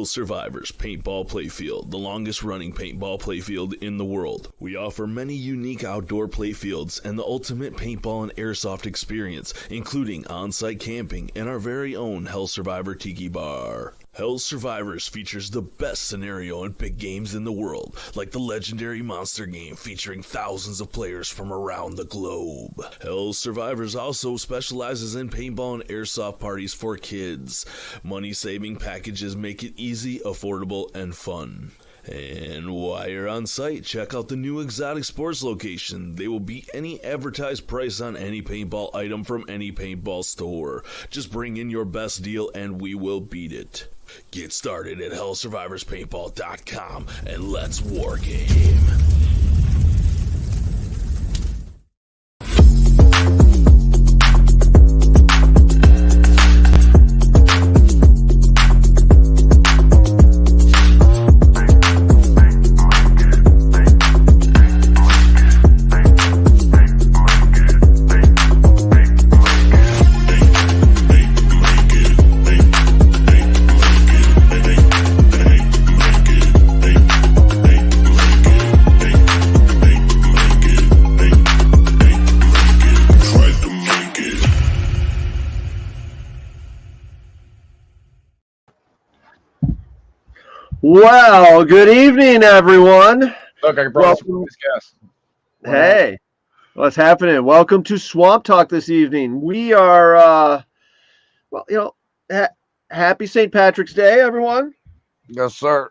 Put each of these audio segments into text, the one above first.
Hill Survivors Paintball Playfield, the longest running paintball playfield in the world. We offer many unique outdoor playfields and the ultimate paintball and airsoft experience, including on-site camping and our very own Hell Survivor Tiki Bar. Hell Survivors features the best scenario and big games in the world, like the legendary monster game featuring thousands of players from around the globe. Hell Survivors also specializes in paintball and airsoft parties for kids. Money-saving packages make it easy, affordable, and fun. And while you're on site, check out the new Exotic Sports location. They will beat any advertised price on any paintball item from any paintball store. Just bring in your best deal and we will beat it. Get started at hellsurvivorspaintball.com and let's wargame. Well, good evening, everyone. Look, I brought this guest. Hey, what's happening? Welcome to Swamp Talk this evening. We are, happy St. Patrick's Day, everyone. Yes, sir.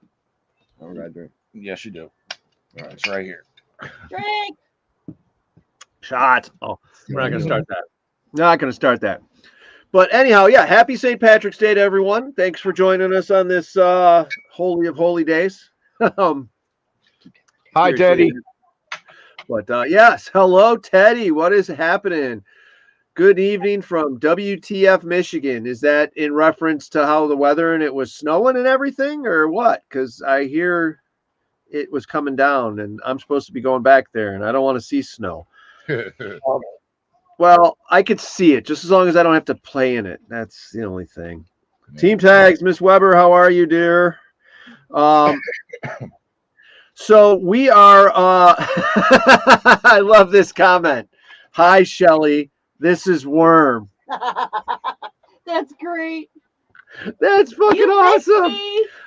All right, drink. Yes, you do. All right, it's right here. Drink. Shot. Oh, we're not going to start that. Not going to start that. But anyhow, yeah, happy St. Patrick's Day to everyone. Thanks for joining us on this holy of holy days. Hi, Teddy. But yes, hello, Teddy. What is happening? Good evening from WTF, Michigan. Is that in reference to how the weather and it was snowing and everything, or what? Because I hear it was coming down, and I'm supposed to be going back there, and I don't want to see snow. Well, I could see it just as long as I don't have to play in it. That's the only thing. Yeah. Team tags, Miss Weber, how are you, dear? So we are. I love this comment. Hi, Shelly. This is Worm. That's great. That's fucking awesome.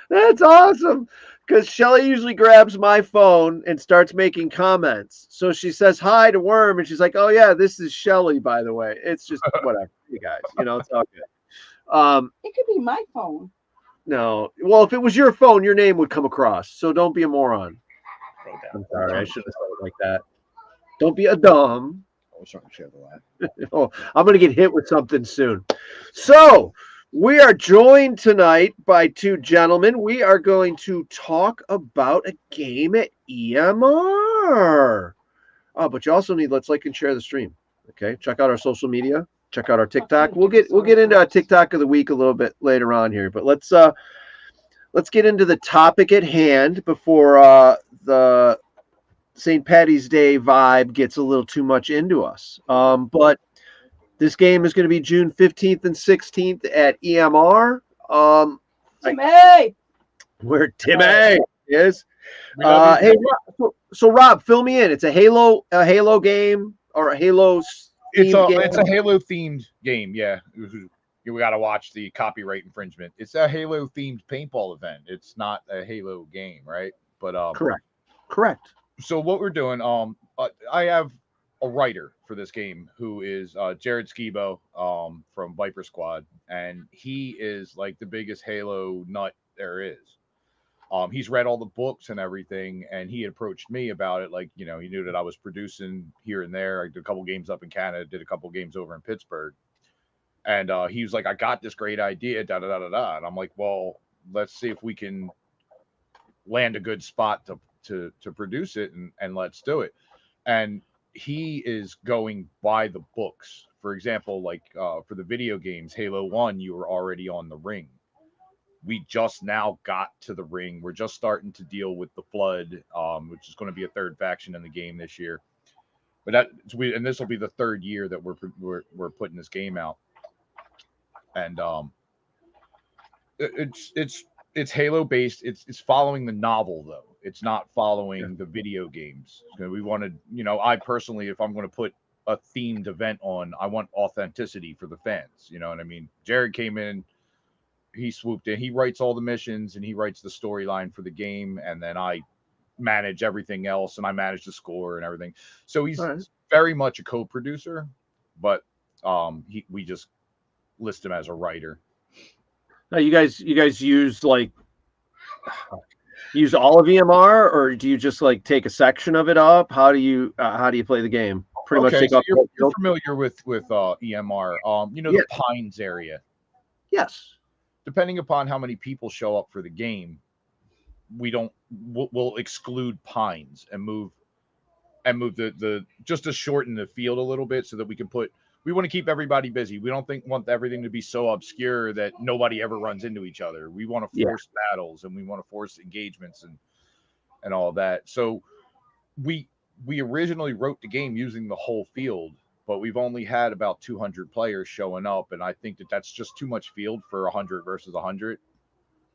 That's awesome. Because Shelly usually grabs my phone and starts making comments. So she says hi to Worm, and she's like, "Oh yeah, this is Shelly, by the way." It's just whatever, you guys. It's all good. It could be my phone. No, well, if it was your phone, your name would come across. So don't be a moron. I'm sorry, I shouldn't have said it like that. Don't be a dumb. Oh, I'm gonna get hit with something soon. So. We are joined tonight by two gentlemen. We are going to talk about a game at EMR. Oh, but you also need let's like and share the stream. Okay, check out our social media. Check out our TikTok. We'll get into our TikTok of the week a little bit later on here. But let's get into the topic at hand before the St. Patty's Day vibe gets a little too much into us. But this game is going to be June 15th and 16th at EMR. Timmy! Where Timmy is. Hey, so Rob, fill me in. It's a Halo game or a Halo it's game? a Halo themed game, yeah. We got to watch the copyright infringement. It's a Halo themed paintball event. It's not a Halo game, right? But Correct. So what we're doing, I have a writer for this game who is Jared Skibo from Viper Squad, and he is like the biggest Halo nut there is. He's read all the books and everything, and he approached me about it. Like, he knew that I was producing here and there. I did a couple games up in Canada, did a couple games over in Pittsburgh, and he was like, "I got this great idea, da da da da da." And I'm like, "Well, let's see if we can land a good spot to produce it, and let's do it." And he is going by the books. For example, like for the video games, Halo 1, you were already on the ring. We just now got to the ring. We're just starting to deal with the Flood, which is going to be a third faction in the game this year. But this will be the third year that we're putting this game out. And it's it's Halo based. It's following the novel though. It's not following the video games. We wanted, I personally, if I'm going to put a themed event on, I want authenticity for the fans. You know what I mean? Jared came in, he swooped in, he writes all the missions and he writes the storyline for the game, and then I manage everything else and I manage the score and everything. So he's very much a co-producer, but we just list him as a writer. Now, you guys use use all of EMR, or do you just like take a section of it up? How do you play the game? Pretty much take so up. You're familiar with EMR? The Pines area. Yes. Depending upon how many people show up for the game, we'll exclude Pines and move the just to shorten the field a little bit so that we want to keep everybody busy. We don't want everything to be so obscure that nobody ever runs into each other. We want to force battles and we want to force engagements and all that. So we originally wrote the game using the whole field, but we've only had about 200 players showing up, and I think that's just too much field for 100 versus 100.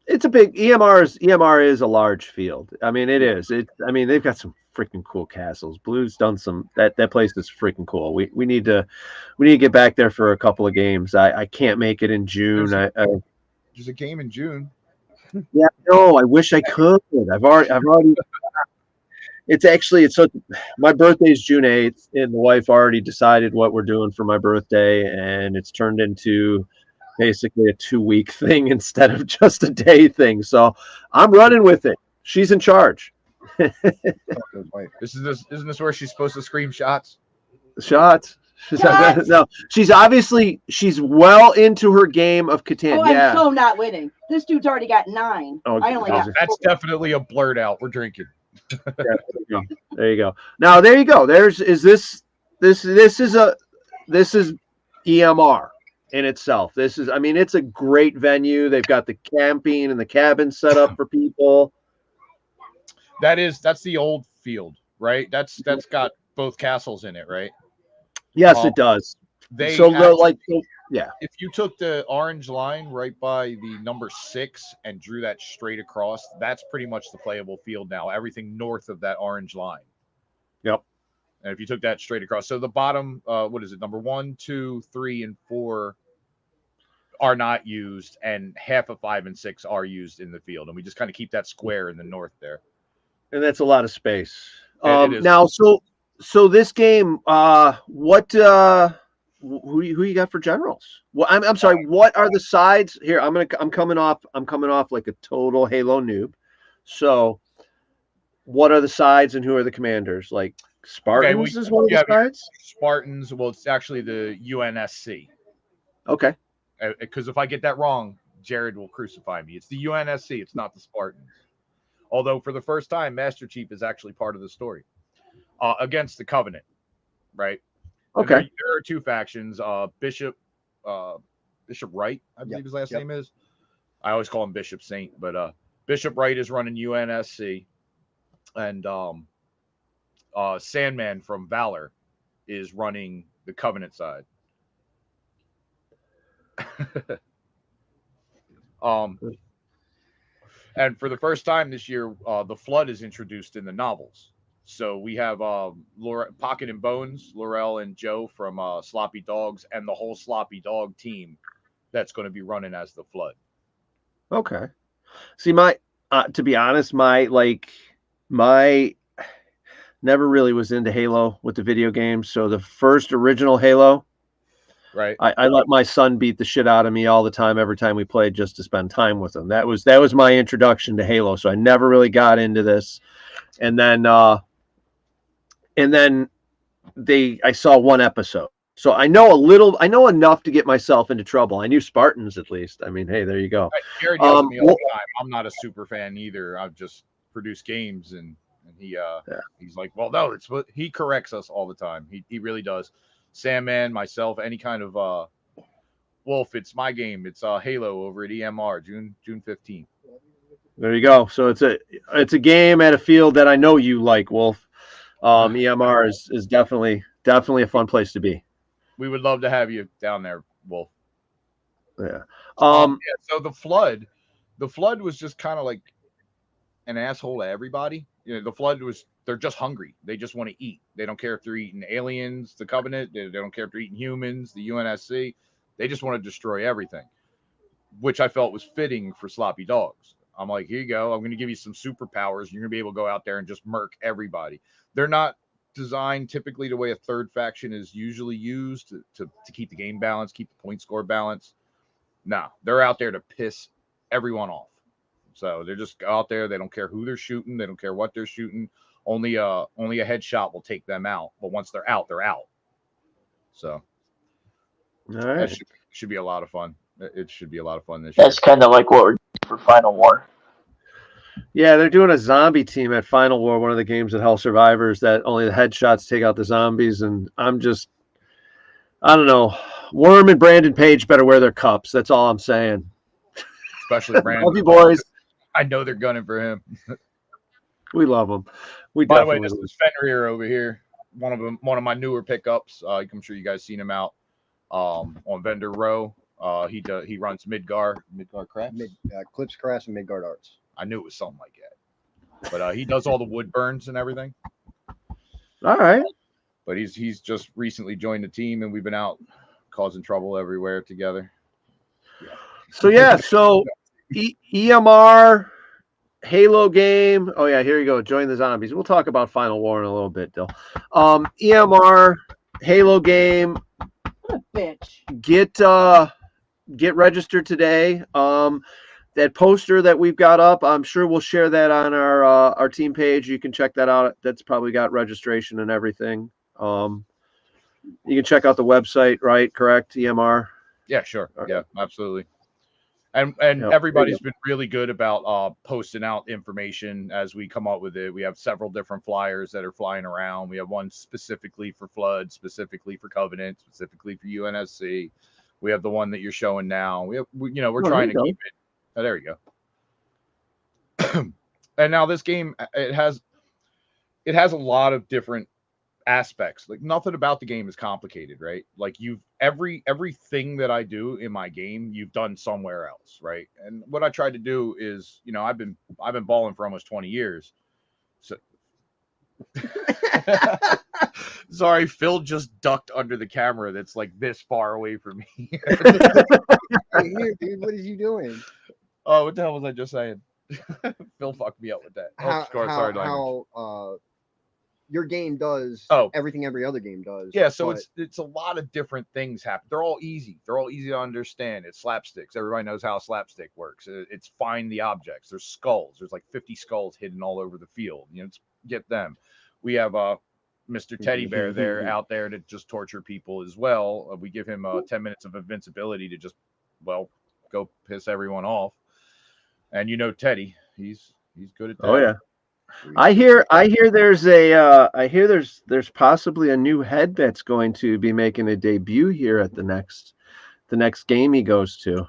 It's a big EMR is a large field. I mean, it is. They've got some freaking cool castles. Blue's done some that place is freaking cool. We need to get back there for a couple of games. I can't make it in June. There's a game in June. Yeah, no, I wish I could. I've already my birthday is June 8th, and the wife already decided what we're doing for my birthday, and it's turned into basically a 2-week thing instead of just a day thing. So I'm running with it. She's in charge. Isn't this where she's supposed to scream shots? Shots. No, she's well into her game of Catan. I'm so not winning. This dude's already got 9. I only got 4. That's definitely a blurt out. We're drinking. There you go. Now there you go. This is EMR in itself. It's a great venue. They've got the camping and the cabins set up for people. That's the old field, right? That's got both castles in it, right? Yes, it does. If you took the orange line right by the number 6 and drew that straight across, that's pretty much the playable field now. Everything north of that orange line. Yep. And if you took that straight across, so the bottom, what is it? Number 1, 2, 3, and 4 are not used, and half of 5 and 6 are used in the field, and we just kind of keep that square in the north there. And that's a lot of space. It is. Now, so this game, who you got for generals? Well, I'm sorry. What are the sides here? I'm coming off like a total Halo noob. So, what are the sides and who are the commanders? Like Spartans is one of the sides. Spartans. Well, it's actually the UNSC. Okay. Because if I get that wrong, Jared will crucify me. It's the UNSC. It's not the Spartans. Although for the first time, Master Chief is actually part of the story against the Covenant, right? Okay. There are 2 factions. Bishop Wright, I believe his last name is. I always call him Bishop Saint, but Bishop Wright is running UNSC, and Sandman from Valor is running the Covenant side. And for the first time this year, the Flood is introduced in the novels. So we have Pocket and Bones, Laurel and Joe from Sloppy Dogs, and the whole Sloppy Dog team that's going to be running as the Flood. Okay. See, to be honest, my never really was into Halo with the video games. So the first original Halo, right? I let my son beat the shit out of me all the time, every time we played, just to spend time with him. That was my introduction to Halo. So I never really got into this. And then I saw one episode. So I know enough to get myself into trouble. I knew Spartans at least. I mean, hey, there you go. Jared yells at me all the time. I'm not a super fan either. I've just produced games, and he's like, well, no, it's what he corrects us all the time. He really does. Sandman, myself, any kind of Wolf, it's my game. It's Halo over at EMR, June 15th. There you go. So it's a game at a field that I know you like, Wolf. EMR is definitely a fun place to be. We would love to have you down there, Wolf. Yeah. So the Flood, The Flood was just kind of like an asshole to everybody. The Flood they're just hungry. They just want to eat. They don't care if they're eating aliens, the Covenant. They don't care if they're eating humans, the UNSC. They just want to destroy everything, which I felt was fitting for Sloppy Dogs. I'm like, here you go. I'm going to give you some superpowers. You're going to be able to go out there and just murk everybody. They're not designed typically the way a third faction is usually used to keep the game balance, keep the point score balance. No, they're out there to piss everyone off. So they're just out there. They don't care who they're shooting. They don't care what they're shooting. Only a headshot will take them out. But once they're out, they're out. So All right. that should be a lot of fun. It should be a lot of fun this year. That's kind of like what we're doing for Final War. Yeah, they're doing a zombie team at Final War, one of the games at Hell Survivors, that only the headshots take out the zombies. And I don't know. Worm and Brandon Page better wear their cups. That's all I'm saying. Especially Brandon. Love you, boys. I know they're gunning for him. We love them. By the way, this is Fenrir over here. One of my newer pickups. I'm sure you guys seen him out on Vendor Row. He runs Midgar Crafts, Clips Crafts, and Midgard Arts. I knew it was something like that, but he does all the wood burns and everything. All right. But he's just recently joined the team, and we've been out causing trouble everywhere together. Yeah. So EMR Halo game. Oh yeah, here you go. Join the zombies. We'll talk about Final War in a little bit, Dill. EMR Halo game. What a bitch. Get registered today. That poster that we've got up, I'm sure we'll share that on our team page. You can check that out. That's probably got registration and everything. You can check out the website, right? Correct, EMR? Yeah, sure. Right. Yeah, absolutely. And everybody's been really good about posting out information as we come up with it. We have several different flyers that are flying around. We have one specifically for Flood, specifically for Covenant, specifically for UNSC. We have the one that you're showing now. We're trying to keep it. Oh, there you go. And now this game, it has a lot of different aspects. Like nothing about the game is complicated, right? Like everything that I do in my game, you've done somewhere else, right? And what I tried to do is, I've been balling for almost 20 years. So sorry, Phil just ducked under the camera that's like this far away from me. Hey, here, dude, what is you doing? Oh, what the hell was I just saying? Phil fucked me up with that. How your game does everything every other game does. Yeah, so it's a lot of different things happen. They're all easy. They're all easy to understand. It's slapsticks. Everybody knows how a slapstick works. It's find the objects. There's skulls. There's like 50 skulls hidden all over the field. Get them. We have Mr. Teddy Bear there out there to just torture people as well. We give him 10 minutes of invincibility to just go piss everyone off. And Teddy, he's good at that. Oh yeah. I hear there's possibly a new head that's going to be making a debut here at the next game he goes to.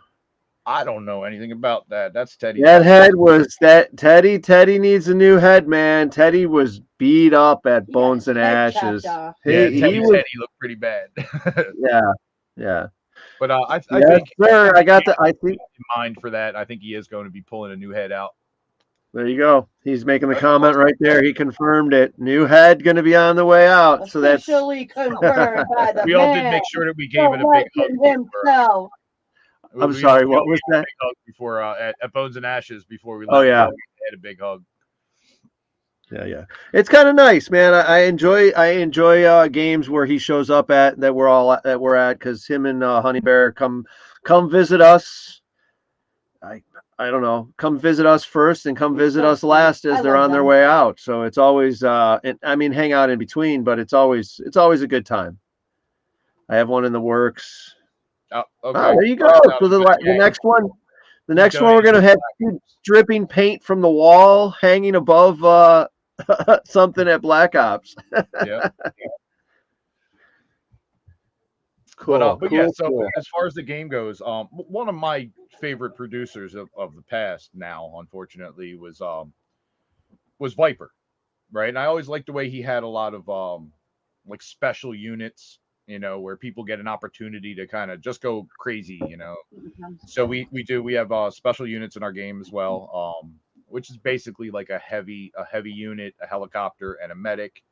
I don't know anything about that. That's Teddy. That head was that Teddy. Teddy needs a new head, man. Teddy was beat up at Bones and Ashes. Teddy looked pretty bad. Yeah. But I think sir, I think in mind for that. I think he is going to be pulling a new head out. There you go. He's making the comment right there. He confirmed it. New head going to be on the way out. So that's officially confirmed by the we all did make sure that we gave it a big hug. Himself. I'm sorry. What was that? Before at Bones and Ashes before we left. Oh yeah, we had a big hug. Yeah. It's kind of nice, man. I enjoy games where he shows up at that we're at because him and Honey Bear come visit us. I don't know. Come visit us first and come visit us last as they're on their way out. So it's always hang out in between, but it's always a good time. I have one in the works. Oh, okay. There you go. So the next one we're gonna have dripping paint from the wall hanging above something at Black Ops. Yeah. Cool. So as far as the game goes, one of my favorite producers of the past now, unfortunately, was Viper, right? And I always liked the way he had a lot of like special units where people get an opportunity to kind of just go crazy, So we have special units in our game as well, which is basically like a heavy unit, a helicopter, and a medic.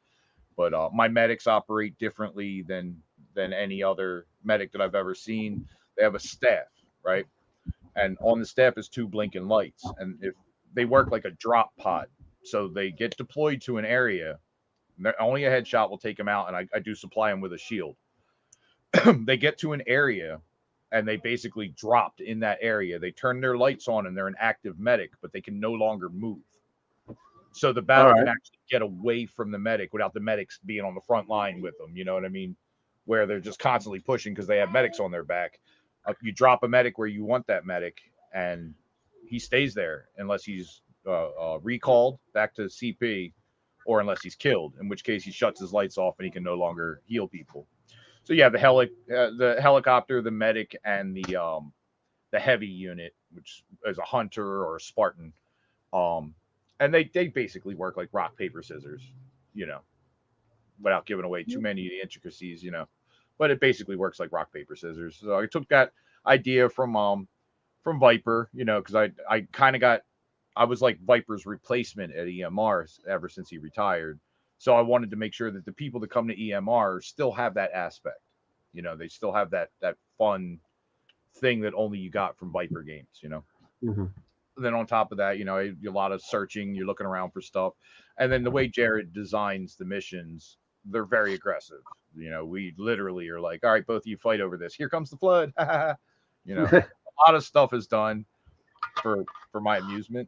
But my medics operate differently than any other medic that I've ever seen. They have a staff, right? And on the staff is 2 blinking lights, and if they work like a drop pod, so they get deployed to an area. Only a headshot will take them out, and I do supply them with a shield. They get to an area, and they basically dropped in that area. They turn their lights on, and they're an active medic, but they can no longer move. So the battle can actually get away from the medic without the medics being on the front line with them. You know what I mean? Where they're just constantly pushing because they have medics on their back. You drop a medic where you want that medic, and he stays there unless he's recalled back to CP, or unless he's killed, in which case he shuts his lights off and he can no longer heal people. So you have the helicopter, the medic, and the heavy unit, which is a hunter or a Spartan. And they basically work like rock, paper, scissors, without giving away too many of the intricacies, But it basically works like rock, paper, scissors. So I took that idea from Viper, because I was like Viper's replacement at EMR ever since he retired. So I wanted to make sure that the people that come to EMR still have that aspect. They still have that fun thing that only you got from Viper games, Mm-hmm. Then on top of that, a lot of searching, you're looking around for stuff. And then the way Jared designs the missions, they're very aggressive. We literally are like, all right, both of you fight over this. Here comes the flood. A lot of stuff is done for my amusement.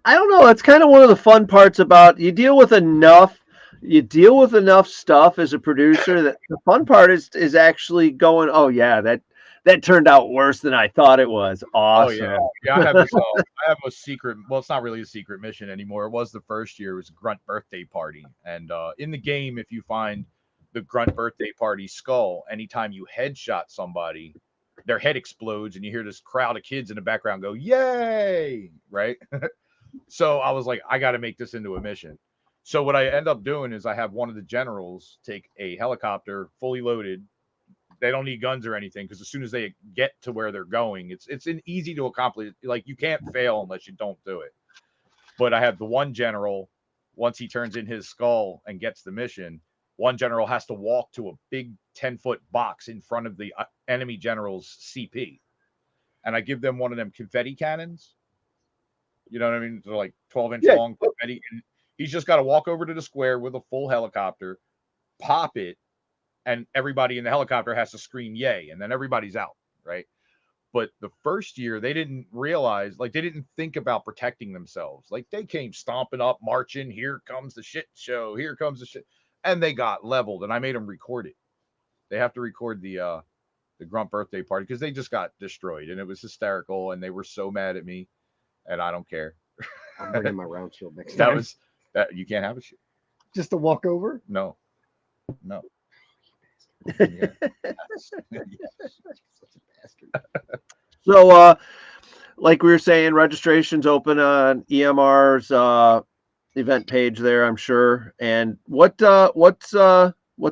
I don't know. It's kind of one of the fun parts about you deal with enough stuff as a producer that the fun part is actually going, oh yeah, that turned out worse than I thought it was. Awesome. Oh, yeah. I have a secret. Well, it's not really a secret mission anymore. It was the first year. It was a Grunt birthday party. And in the game, if you find the Grunt birthday party skull, anytime you headshot somebody, their head explodes and you hear this crowd of kids in the background go, yay, right? So I was like, I got to make this into a mission. So what I end up doing is I have one of the generals take a helicopter fully loaded. They don't need guns or anything, because as soon as they get to where they're going, it's an easy to accomplish. Like, you can't fail unless you don't do it. But I have the one general, once he turns in his skull and gets the mission, one general has to walk to a big 10-foot box in front of the enemy general's CP. And I give them one of them confetti cannons. You know what I mean? They're like 12-inch long confetti. And he's just got to walk over to the square with a full helicopter, pop it, and everybody in the helicopter has to scream yay, and then everybody's out, right? But the first year, they didn't realize, they didn't think about protecting themselves. Like, they came stomping up, marching, here comes the shit show, here comes the shit, and they got leveled, and I made them record it. They have to record the Grunt birthday party, because they just got destroyed, and it was hysterical, and they were so mad at me, and I don't care. I'm bringing my round shield next time. That you can't have a shit. Just to walk over? No. Yeah. So, like we were saying, registration's open on EMR's event page there, I'm sure. And what's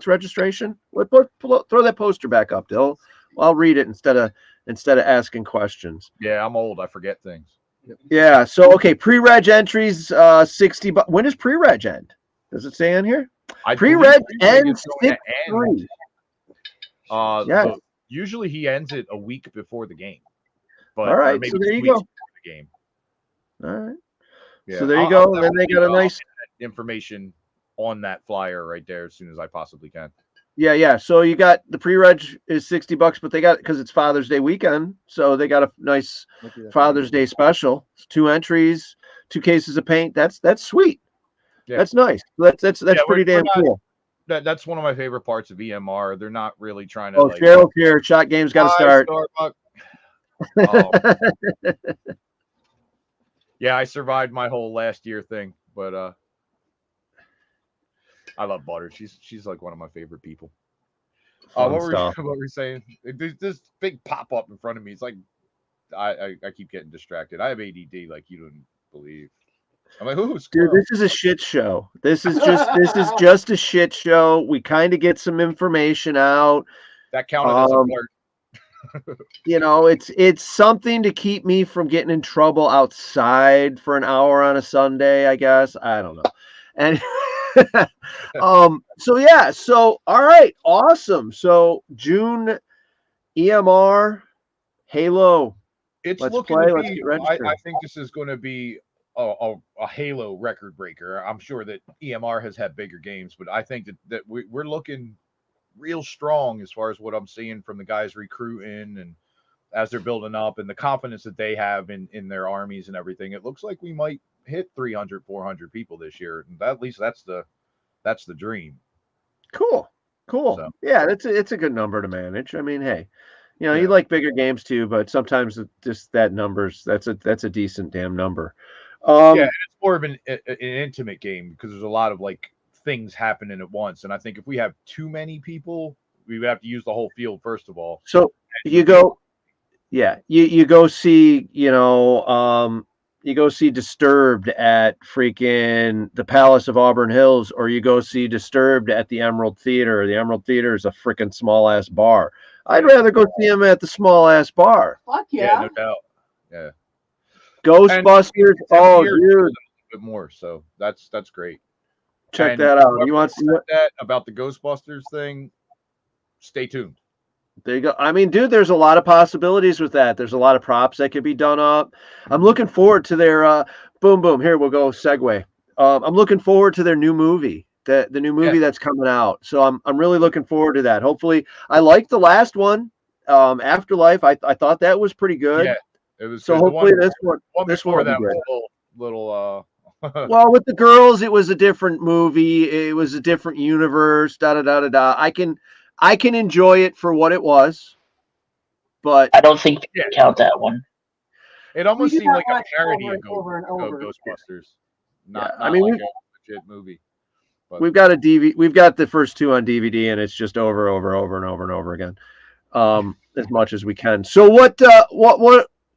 registration? Throw that poster back up, Dill. I'll read it instead of asking questions. Yeah, I'm old. I forget things. Yeah. So, okay, pre-reg entries, $60. When does pre-reg end? Does it say on here? Pre-reg ends 6/3. Yes. Usually he ends it a week before the game. But all right, so there you go. The game. All right. Yeah. So there you go. And then they got a nice information on that flyer right there as soon as I possibly can. Yeah. So you got the pre-reg is $60, but they got, because it's Father's Day weekend, so they got a nice Father's Day special. It's 2 entries, 2 cases of paint. That's sweet. Yeah. That's nice. That's pretty damn cool. That's one of my favorite parts of EMR. They're not really trying to. Oh, Cheryl here. Shot game's got to start. Yeah, I survived my whole last year thing, but I love Butter. She's like one of my favorite people. What were we saying? There's this big pop up in front of me. It's like I keep getting distracted. I have ADD, like you don't believe. I'm like, who's dude? This is a shit show. This is just a shit show. We kind of get some information out. That counted as a blurt. You know, it's something to keep me from getting in trouble outside for an hour on a Sunday, I guess. I don't know. And so yeah, so all right, awesome. So June EMR Halo. It's looking to be, I think this is going to be a Halo record breaker. I'm sure that EMR has had bigger games, but I think that we're looking real strong as far as what I'm seeing from the guys recruiting and as they're building up and the confidence that they have in their armies and everything. It looks like we might hit 300, 400 people this year. And at least that's the dream. Cool. So. Yeah, it's a good number to manage. I mean, hey, you know, you like bigger games too, but sometimes just that that's a decent damn number. It's more of an intimate game because there's a lot of like things happening at once. And I think if we have too many people, we would have to use the whole field first of all. So you go see, you know, you go see Disturbed at freaking the Palace of Auburn Hills, or you go see Disturbed at the Emerald Theater. The Emerald Theater is a freaking small ass bar. I'd rather go see him at the small ass bar. Fuck yeah. No doubt. Yeah. Ghostbusters. Dude. A bit more. So that's great. Check that out. You want to see that about the Ghostbusters thing? Stay tuned. There you go. I mean, dude, there's a lot of possibilities with that. There's a lot of props that could be done up. I'm looking forward to their boom. Here we'll go segue. I'm looking forward to their new movie. The new movie that's coming out. So I'm really looking forward to that. Hopefully, I liked the last one, Afterlife. I thought that was pretty good. Yeah, it was. So hopefully this one before that was little. Well, with the girls, it was a different movie. It was a different universe. I can enjoy it for what it was, but I don't think you can count that one. It almost seemed like a parody of Ghostbusters. I mean, like a legit movie. But we've got the first two on DVD, and it's just over and over again, as much as we can. So what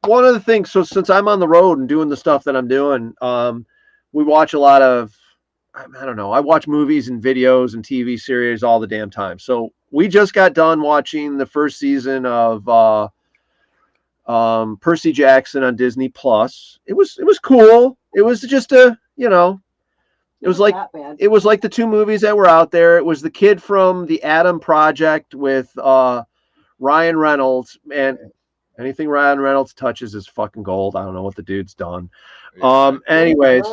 one of the things? So since I'm on the road and doing the stuff that I'm doing, we watch a lot of. I don't know. I watch movies and videos and TV series all the damn time. So we just got done watching the first season of Percy Jackson on Disney Plus. It was cool. It was just it was like the two movies that were out there. It was the kid from the Adam Project with Ryan Reynolds, and anything Ryan Reynolds touches is fucking gold. I don't know what the dude's done. Anyways.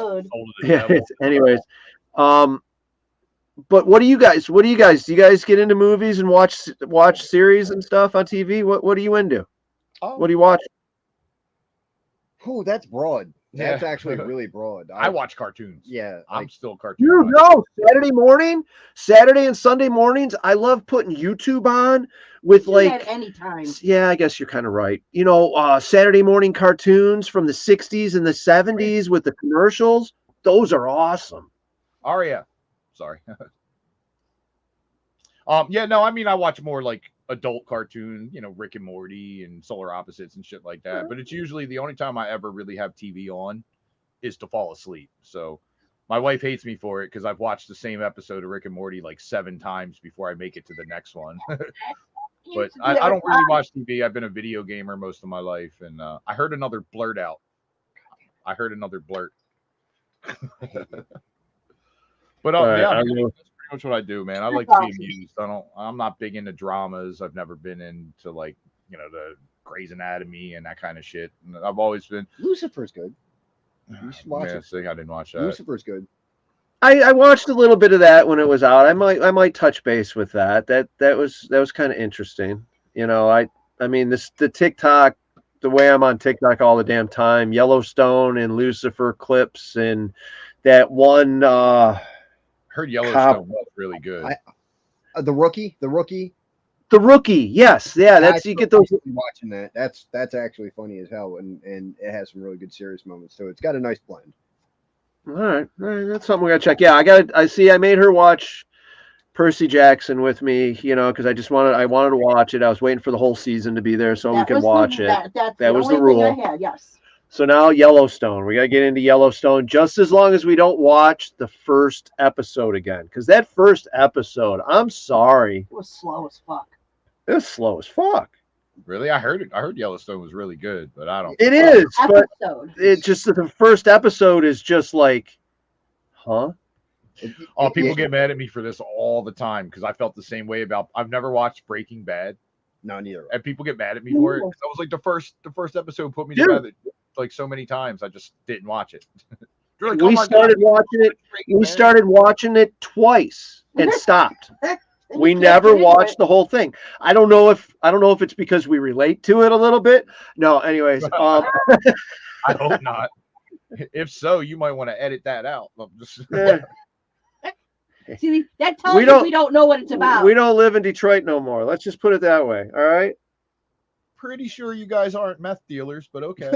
But what do you guys? Do you guys get into movies and watch series and stuff on TV? What are you into? What do you watch? Oh, that's broad. That's actually really broad. I watch cartoons. Yeah, I'm still cartoon. You know, Saturday and Sunday mornings, I love putting YouTube on with like anytime. Yeah, I guess you're kind of right. You know, Saturday morning cartoons from the 60s and the 70s with the commercials. Those are awesome. Aria. Sorry. I mean, I watch more like adult cartoon, you know, Rick and Morty and Solar Opposites and shit like that. But it's usually the only time I ever really have TV on is to fall asleep. So my wife hates me for it because I've watched the same episode of Rick and Morty like 7 times before I make it to the next one. But I don't really watch TV. I've been a video gamer most of my life. And I heard another blurt out. That's pretty much what I do, man. I like to be amused. I'm not big into dramas. I've never been into like, you know, the Grey's Anatomy and that kind of shit. And I've always been. Lucifer's good. You should watch it. I didn't watch that. Lucifer's good. I watched a little bit of that when it was out. I might touch base with that. That was kind of interesting. You know, I mean the TikTok, the way I'm on TikTok all the damn time, Yellowstone and Lucifer clips and that one heard Yellowstone was really good. The Rookie. Yes, yeah. That's you get those watching that. That's actually funny as hell, and it has some really good serious moments. So it's got a nice blend. All right. That's something we gotta check. Yeah, I made her watch Percy Jackson with me, you know, because I wanted to watch it. I was waiting for the whole season to be there so we could watch it. That was the rule. I had, yes. So now Yellowstone. We got to get into Yellowstone just as long as we don't watch the first episode again. Because that first episode, I'm sorry. It was slow as fuck. It was slow as fuck. Really? I heard Yellowstone was really good, but I don't. It is, but it just the first episode is just like, huh? Oh, people get mad at me for this all the time because I felt the same way about. I've never watched Breaking Bad. No, neither. And people get mad at me for it. That was like the first episode put me to bed like so many times. I just didn't watch it. Like, we started watching it. We started watching it twice and stopped. We never watched the whole thing. I don't know if it's because we relate to it a little bit. No, anyways. I hope not. If so, you might want to edit that out. See, that tells us we don't know what it's about. We don't live in Detroit no more. Let's just put it that way. All right. Pretty sure you guys aren't meth dealers, but okay.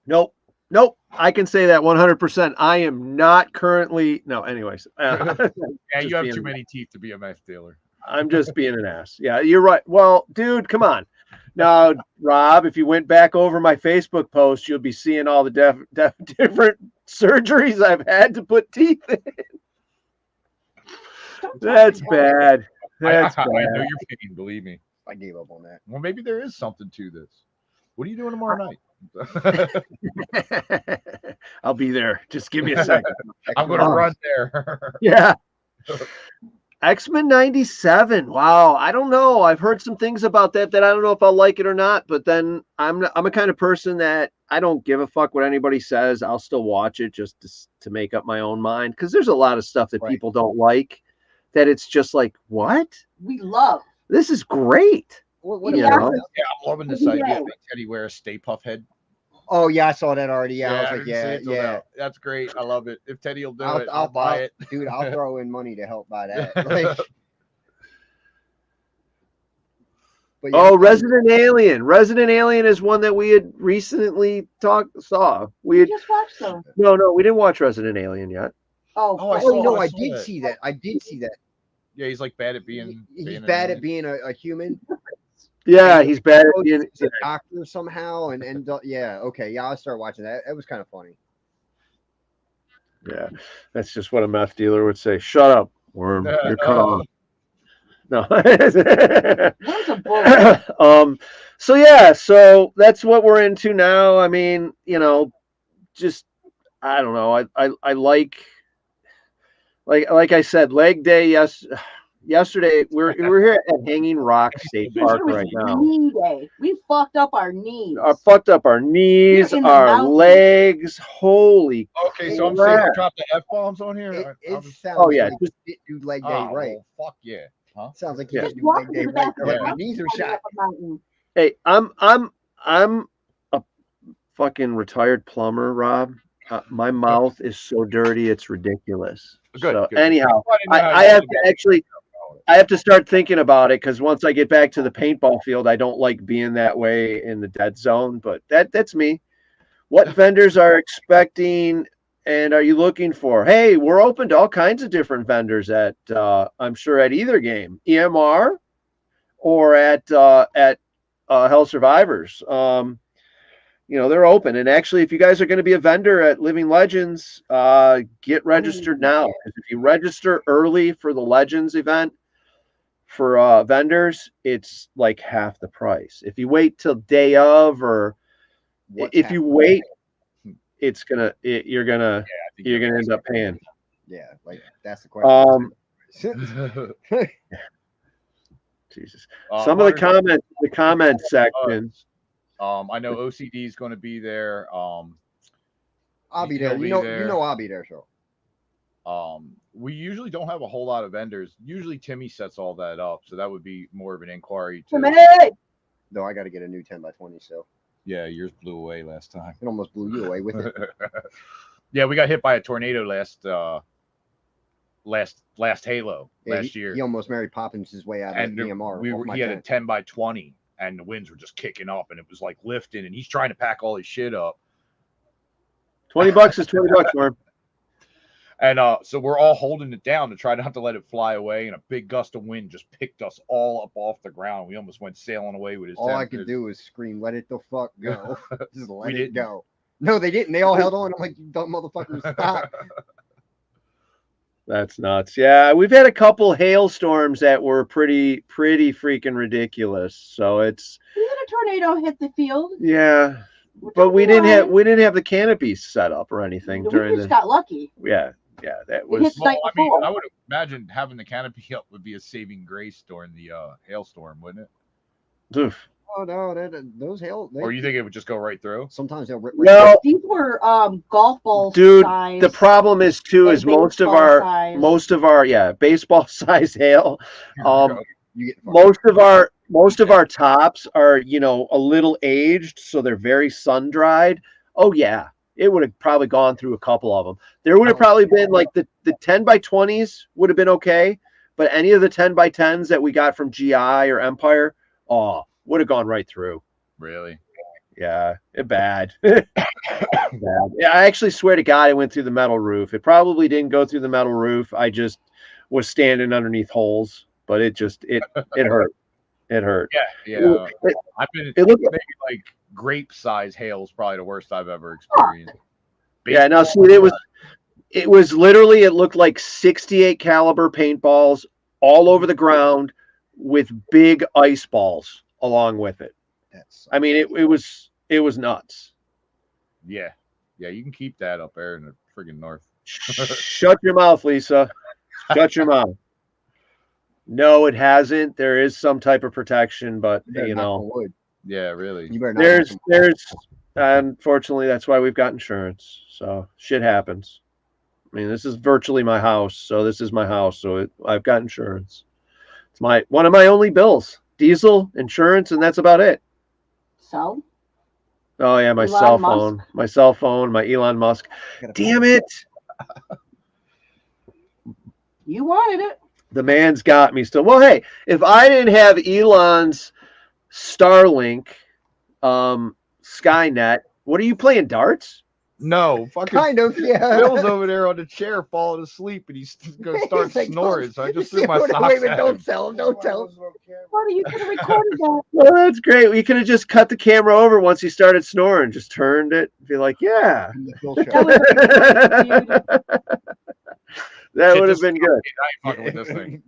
Nope. I can say that 100%. I am not currently. No, anyways. Yeah, you have too many teeth to be a meth dealer. I'm just being an ass. Yeah, you're right. Well, dude, come on. Now, Rob, if you went back over my Facebook post, you'll be seeing all the different surgeries I've had to put teeth in. That's bad. That's bad. I know your pain, believe me. I gave up on that. Well, maybe there is something to this. What are you doing tomorrow night? I'll be there. Just give me a second. I'm going to run there. Yeah. X-Men 97. Wow. I don't know. I've heard some things about that I don't know if I'll like it or not, but then I'm a kind of person that I don't give a fuck what anybody says. I'll still watch it just to make up my own mind. Cause there's a lot of stuff that people don't like that it's just like, what? We love. This is great. What yeah, I'm loving this idea. Teddy wear a Stay Puft head. Oh yeah, I saw that already. Yeah, I was like, yeah. That's great. I love it. If Teddy will do it, I'll buy it. Dude, I'll throw in money to help buy that. Like, but yeah, Resident Alien. Resident Alien is one that we had recently saw. We just watched them. No, we didn't watch Resident Alien yet. I did see that. Yeah, he's like bad at being. He's bad at being a human. Yeah, he's bad at being a doctor somehow, and okay, I'll start watching that. It was kind of funny. Yeah, that's just what a meth dealer would say. Shut up, worm. You're cut off. No. So that's what we're into now. I mean, just I don't know. I like I said, leg day. Yesterday, we're here at Hanging Rock State Park right now. Knee day. We fucked up our knees. Fucked up our knees, our legs. Holy. Okay, so I'm saying we drop the F-bombs on here. It sounds like just do leg day right. Fuck yeah. Huh? Sounds like you just do leg day right. My knees are shot. Hey, I'm a fucking retired plumber, Rob. My mouth is so dirty, it's ridiculous. Good. Anyhow, I have to start thinking about it because once I get back to the paintball field, I don't like being that way in the dead zone. But that's me. What vendors are expecting and are you looking for? Hey, we're open to all kinds of different vendors at I'm sure at either game, EMR or at Hell Survivors. They're open. And actually, if you guys are going to be a vendor at Living Legends, get registered now. Because if you register early for the Legends event for vendors, it's like half the price. If you wait till day of, or if you wait, you're gonna end up paying. Yeah, like that's the question. Jesus. Some of the comment section. I know OCD is going to be there. I'll be there. You know I'll be there. So. We usually don't have a whole lot of vendors. Usually Timmy sets all that up, so that would be more of an inquiry. No, I got to get a new 10x20. So. Yeah, yours blew away last time. It almost blew you away with it. Yeah, we got hit by a tornado last Halo last year. He almost Mary Poppins his way out of EMR. He had a 10x20. And the winds were just kicking up, and it was like lifting, and he's trying to pack all his shit up. $20 is $20 for him. And so we're all holding it down to try not to let it fly away, and a big gust of wind just picked us all up off the ground. We almost went sailing away with his. All I could do was scream, "Let it the fuck go! Just let it go!" No, they didn't. They all held on. I'm like, "You dumb motherfuckers, stop!" That's nuts. Yeah, we've had a couple hailstorms that were pretty freaking ridiculous. So it's. We had a tornado hit the field. Yeah. But we didn't have the canopies set up or anything during. We just got lucky. Yeah, that was. Well, I mean, I would imagine having the canopy up would be a saving grace during the hailstorm, wouldn't it? Oof. Oh no, those hail. Or you think it would just go right through? Sometimes they'll rip. Well, these were golf balls. Dude, size, the problem is too is most of our baseball size hail. Most of our tops are, a little aged, so they're very sun dried. Oh yeah, it would have probably gone through a couple of them. There would have probably been like the 10 by 20s would have been okay, but any of the 10 by 10s that we got from GI or Empire, would have gone right through. Really? Yeah, bad. Bad. Yeah, I actually swear to God, it went through the metal roof. It probably didn't go through the metal roof. I just was standing underneath holes, but it hurt. It hurt. Yeah. It looked maybe like grape size hail is probably the worst I've ever experienced. Yeah, no, see, it was literally, it looked like 68 caliber paintballs all over the ground with big ice balls along with it. I mean, it was nuts. Yeah, you can keep that up there in the friggin' north. Shut your mouth, Lisa. Shut your mouth. No, it hasn't. There is some type of protection, but Yeah, really. You better not. There's unfortunately, that's why we've got insurance. So shit happens. I mean, this is virtually my house, so this is my house, so I've got insurance. It's one of my only bills: diesel, insurance, and that's about it. So. Oh yeah, my cell phone, my Elon Musk. Damn it! You wanted it. The man's got me still. Well, hey, if I didn't have Elon's Starlink, Skynet, what are you playing, darts? No, fucking kind of. Yeah, Bill's over there on the chair falling asleep, and he's gonna start snoring. So I just threw my socks at him. Don't tell him. Don't tell him. What, you could have recorded that. Well, that's great. We could have just cut the camera over once he started snoring. Just turned it. Be like, yeah. That would have been good. I ain't fucking with this thing.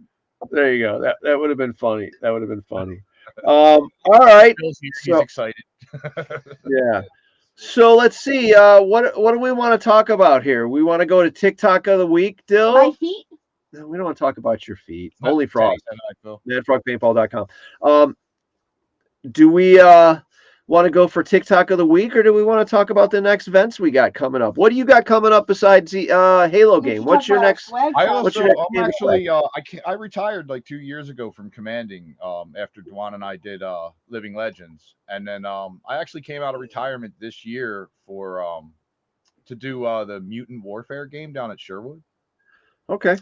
There you go. That would have been funny. That would have been funny. All right. He's excited. Yeah. So let's see. What do we want to talk about here? We want to go to TikTok of the week, Dill? My feet? No, we don't want to talk about your feet. Only Frog. MadFrogPaintball.com. Do we want to go for TikTok of the week, or do we want to talk about the next events we got coming up? What do you got coming up besides the Halo game? What's your next? I retired like 2 years ago from commanding after Dwan and I did Living Legends, and then I actually came out of retirement this year for to do the Mutant Warfare game down at Sherwood. Okay.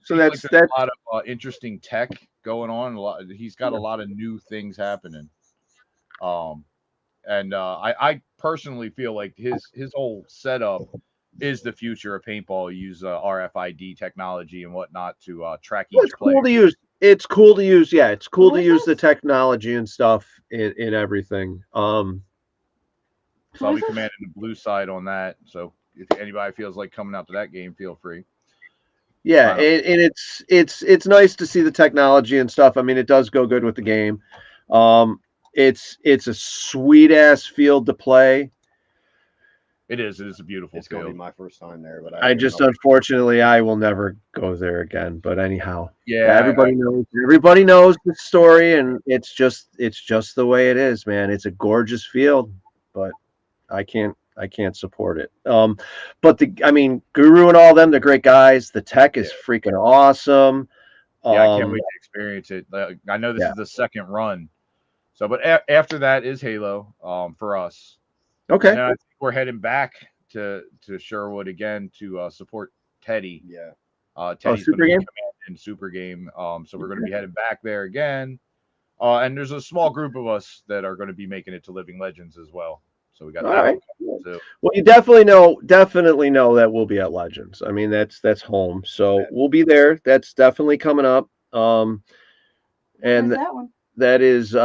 So that's a lot of interesting tech going on. He's got a lot of new things happening. I personally feel like his whole setup is the future of paintball. You use RFID technology and whatnot to track each player. It's cool to use. Yeah, it's cool to use the technology and stuff in everything. So I'll be commanding the blue side on that. So if anybody feels like coming out to that game, feel free. Yeah, and it's nice to see the technology and stuff. I mean, it does go good with the game. It's a sweet ass field to play. It is a beautiful field. It's going to be my first time there, but unfortunately I will never go there again. But anyhow, everybody knows the story, and it's just the way it is, man. It's a gorgeous field, but I can't support it. But Guru and all them, they're great guys. The tech is freaking awesome. I can't wait to experience it. I know this is the second run. So, but after that is Halo for us. Okay. And I think we're heading back to Sherwood again to support Teddy. Yeah. Teddy's going to be in Super Game. So we're going to be heading back there again. And there's a small group of us that are going to be making it to Living Legends as well. So we got that. Right. too. Well, you definitely know that we'll be at Legends. I mean, that's home, so we'll be there. That's definitely coming up. And Where's that one? that is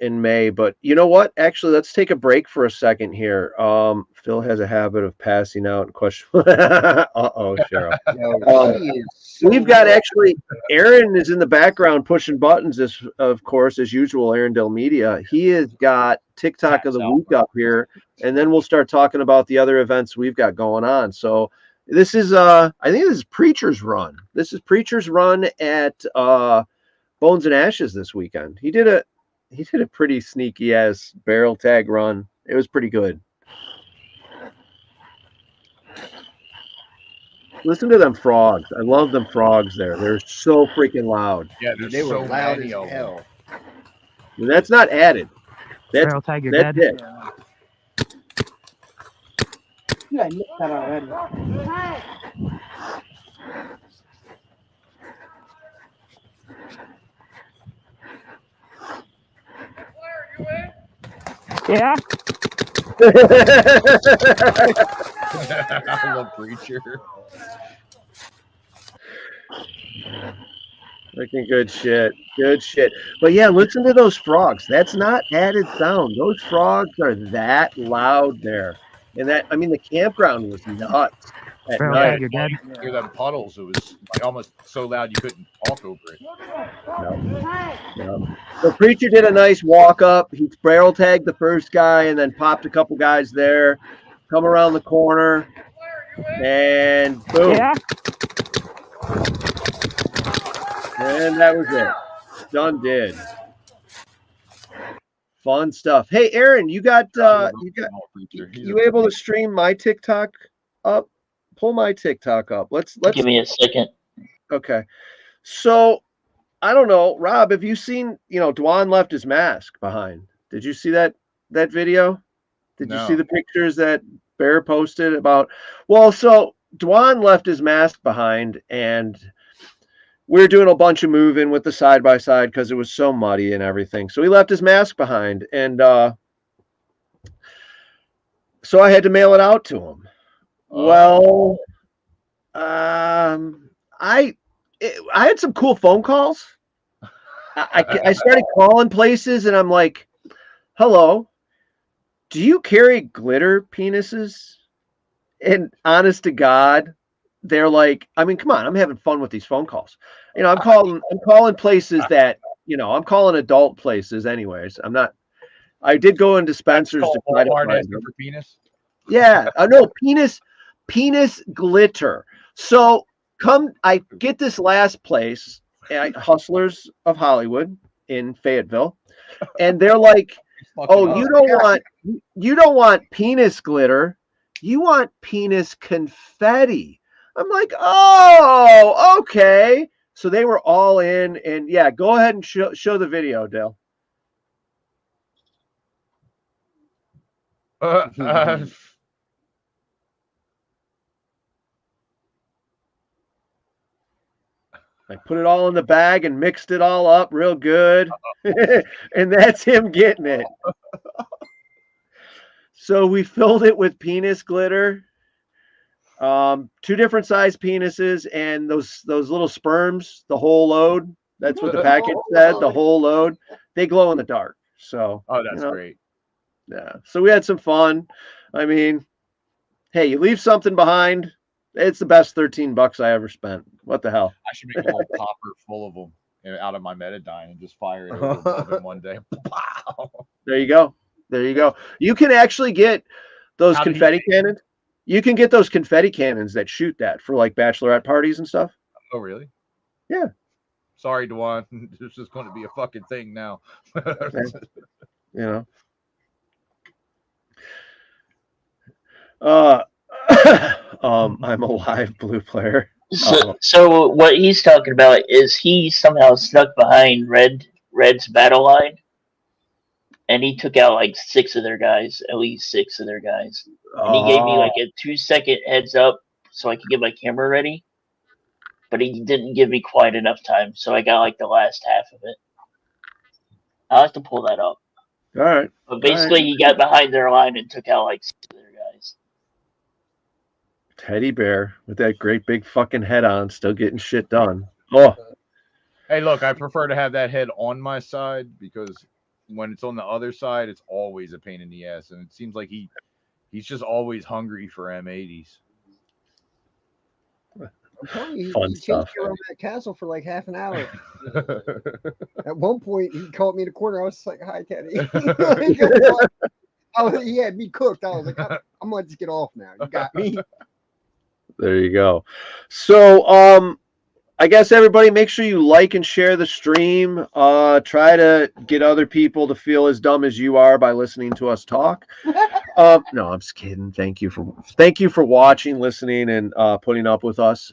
in May. But you know what? Actually, let's take a break for a second here. Phil has a habit of passing out and question. Uh-oh, Cheryl. We've got actually Aaron is in the background pushing buttons, of course, as usual. Aaron Del Media. He has got TikTok of the week up here, and then we'll start talking about the other events we've got going on. So this is I think this is Preacher's Run. This is Preacher's Run at Bones and Ashes this weekend. He did a pretty sneaky ass barrel tag run. It was pretty good. Listen to them frogs. I love them frogs there. They're so freaking loud. Yeah, They were loud as hell. And that's not added. That's Barrel tag, you're that's dead. it. Yeah, I missed that already. Yeah. I love Preacher. Freaking good shit. Good shit. But yeah, listen to those frogs. That's not added sound. Those frogs are that loud there. And that, I mean, the campground was nuts at Barrel night. tag, you're dead. Hear them puddles. It was like almost so loud you couldn't talk over it. No. The Preacher did a nice walk up. He barrel tagged the first guy and then popped a couple guys there. Come around the corner. And boom. Yeah. And that was it. Done did. Fun stuff. Hey, Aaron, you able to stream my TikTok up? Pull my TikTok up. Let's Give me a second. Okay. So I don't know, Rob, have you seen, Dwan left his mask behind? Did you see that video? Did you see the pictures that Bear posted about? Well, so Dwan left his mask behind, and we were doing a bunch of moving with the side by side because it was so muddy and everything. So he left his mask behind, and so I had to mail it out to him. Well, I had some cool phone calls. I started calling places, and I'm like, "Hello, do you carry glitter penises?" And honest to God, they're like, I mean, come on, I'm having fun with these phone calls. I'm calling places that, I'm calling adult places anyways. I did go in dispensers to try to find them. For penis? Yeah, no, penis glitter. So I get this last place, Hustlers of Hollywood in Fayetteville, and they're like, "Oh, you don't want penis glitter, you want penis confetti." I'm like, "Oh, okay." So they were all in, and yeah, go ahead and show the video, Dale. I put it all in the bag and mixed it all up real good. And that's him getting it. So we filled it with penis glitter. 2 different size penises and those little sperms, the whole load. That's what the package said, the whole load. They glow in the dark. So that's great. Yeah. So we had some fun. I mean, hey, you leave something behind. It's the best $13 I ever spent. What the hell? I should make a whole popper full of them out of my Metadyne and just fire it over in one day. There you go. You can actually get those confetti cannons. You can get those confetti cannons that shoot that for like bachelorette parties and stuff. Oh, really? Yeah. Sorry, Dwan. This is going to be a fucking thing now. I'm a live blue player. So what he's talking about is he somehow snuck behind Red's battle line, and he took out like 6 of their guys, at least 6 of their guys. And he gave me like a 2-second heads up so I could get my camera ready, but he didn't give me quite enough time, so I got like the last half of it. I'll have to pull that up. All right. But basically, he got behind their line and took out like 6 of their guys. Teddy bear with that great big fucking head on, still getting shit done. Oh, Hey, look, I prefer to have that head on my side because when it's on the other side, it's always a pain in the ass, and it seems like he's just always hungry for M80s. I'm telling you, Fun he stuff. chased around that castle for like half an hour. At one point, he caught me in the corner. I was just like, "Hi, Teddy." He had me cooked. I was like, "I'm gonna just get off now. You got me." There you go. So, I guess everybody make sure you like and share the stream. Try to get other people to feel as dumb as you are by listening to us talk. No, I'm just kidding. Thank you for watching, listening, and putting up with us.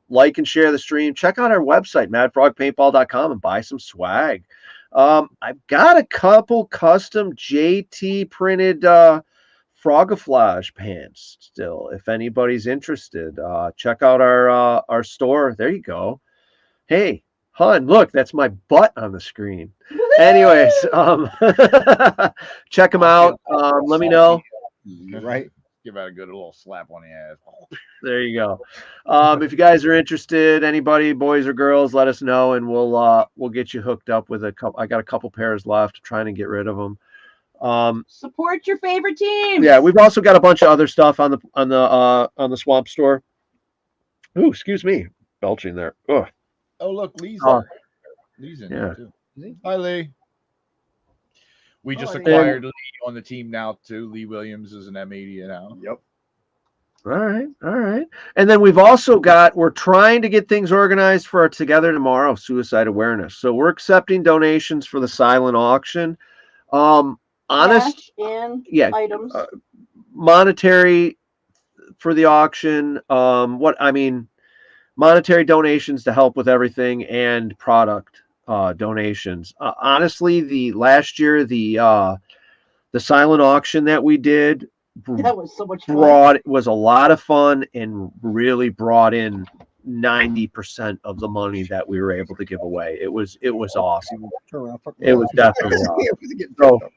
Like and share the stream. Check out our website, madfrogpaintball.com, and buy some swag. I've got a couple custom JT printed Frogaflage pants still. If anybody's interested, check out our store. There you go. Hey, hun, look, that's my butt on the screen. Anyways, check them out. Let me know. Right. Give out a good little slap on the ass. There you go. If you guys are interested, anybody, boys or girls, let us know, and we'll get you hooked up with a couple. I got a couple pairs left, trying to get rid of them. Support your favorite team. Yeah, we've also got a bunch of other stuff on the Swamp store. Ooh, excuse me, belching there. Ugh. Oh, look, Lee's there. Lee's in there too. Hi, Lee. We just acquired Lee on the team now too. Lee Williams is an M80 now. Yep. All right. And then we're trying to get things organized for our Together Tomorrow suicide awareness. So we're accepting donations for the silent auction. Honest, items. Monetary for the auction. Monetary donations to help with everything, and product donations. Honestly, the last year the silent auction that we did, that was so much fun. Was a lot of fun and really brought in 90% of the money that we were able to give away. It was awesome. It was definitely awesome.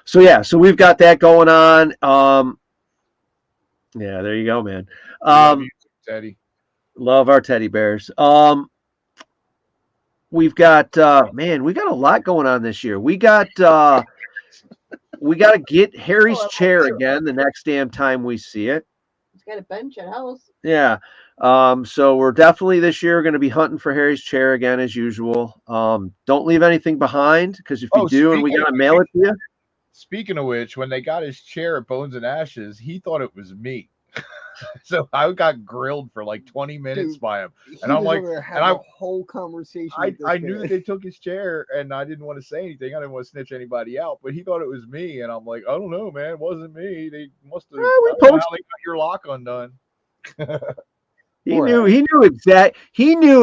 So we've got that going on. Yeah, there you go, man. Love you, Teddy. Love our teddy bears. We've got we got a lot going on this year. We got to get Harry's chair again the next damn time we see it. He's got a bench at house. Yeah. So we're definitely this year going to be hunting for Harry's chair again as usual. Don't leave anything behind, because if you do and we got to mail it to you. Speaking of which, when they got his chair at Bones and Ashes, he thought it was me. So I got grilled for like 20 minutes by him. And I'm like, a whole conversation. I knew that they took his chair, and I didn't want to say anything. I didn't want to snitch anybody out, but he thought it was me. And I'm like, I don't know, man. It wasn't me. They must have how they got your lock undone. He knew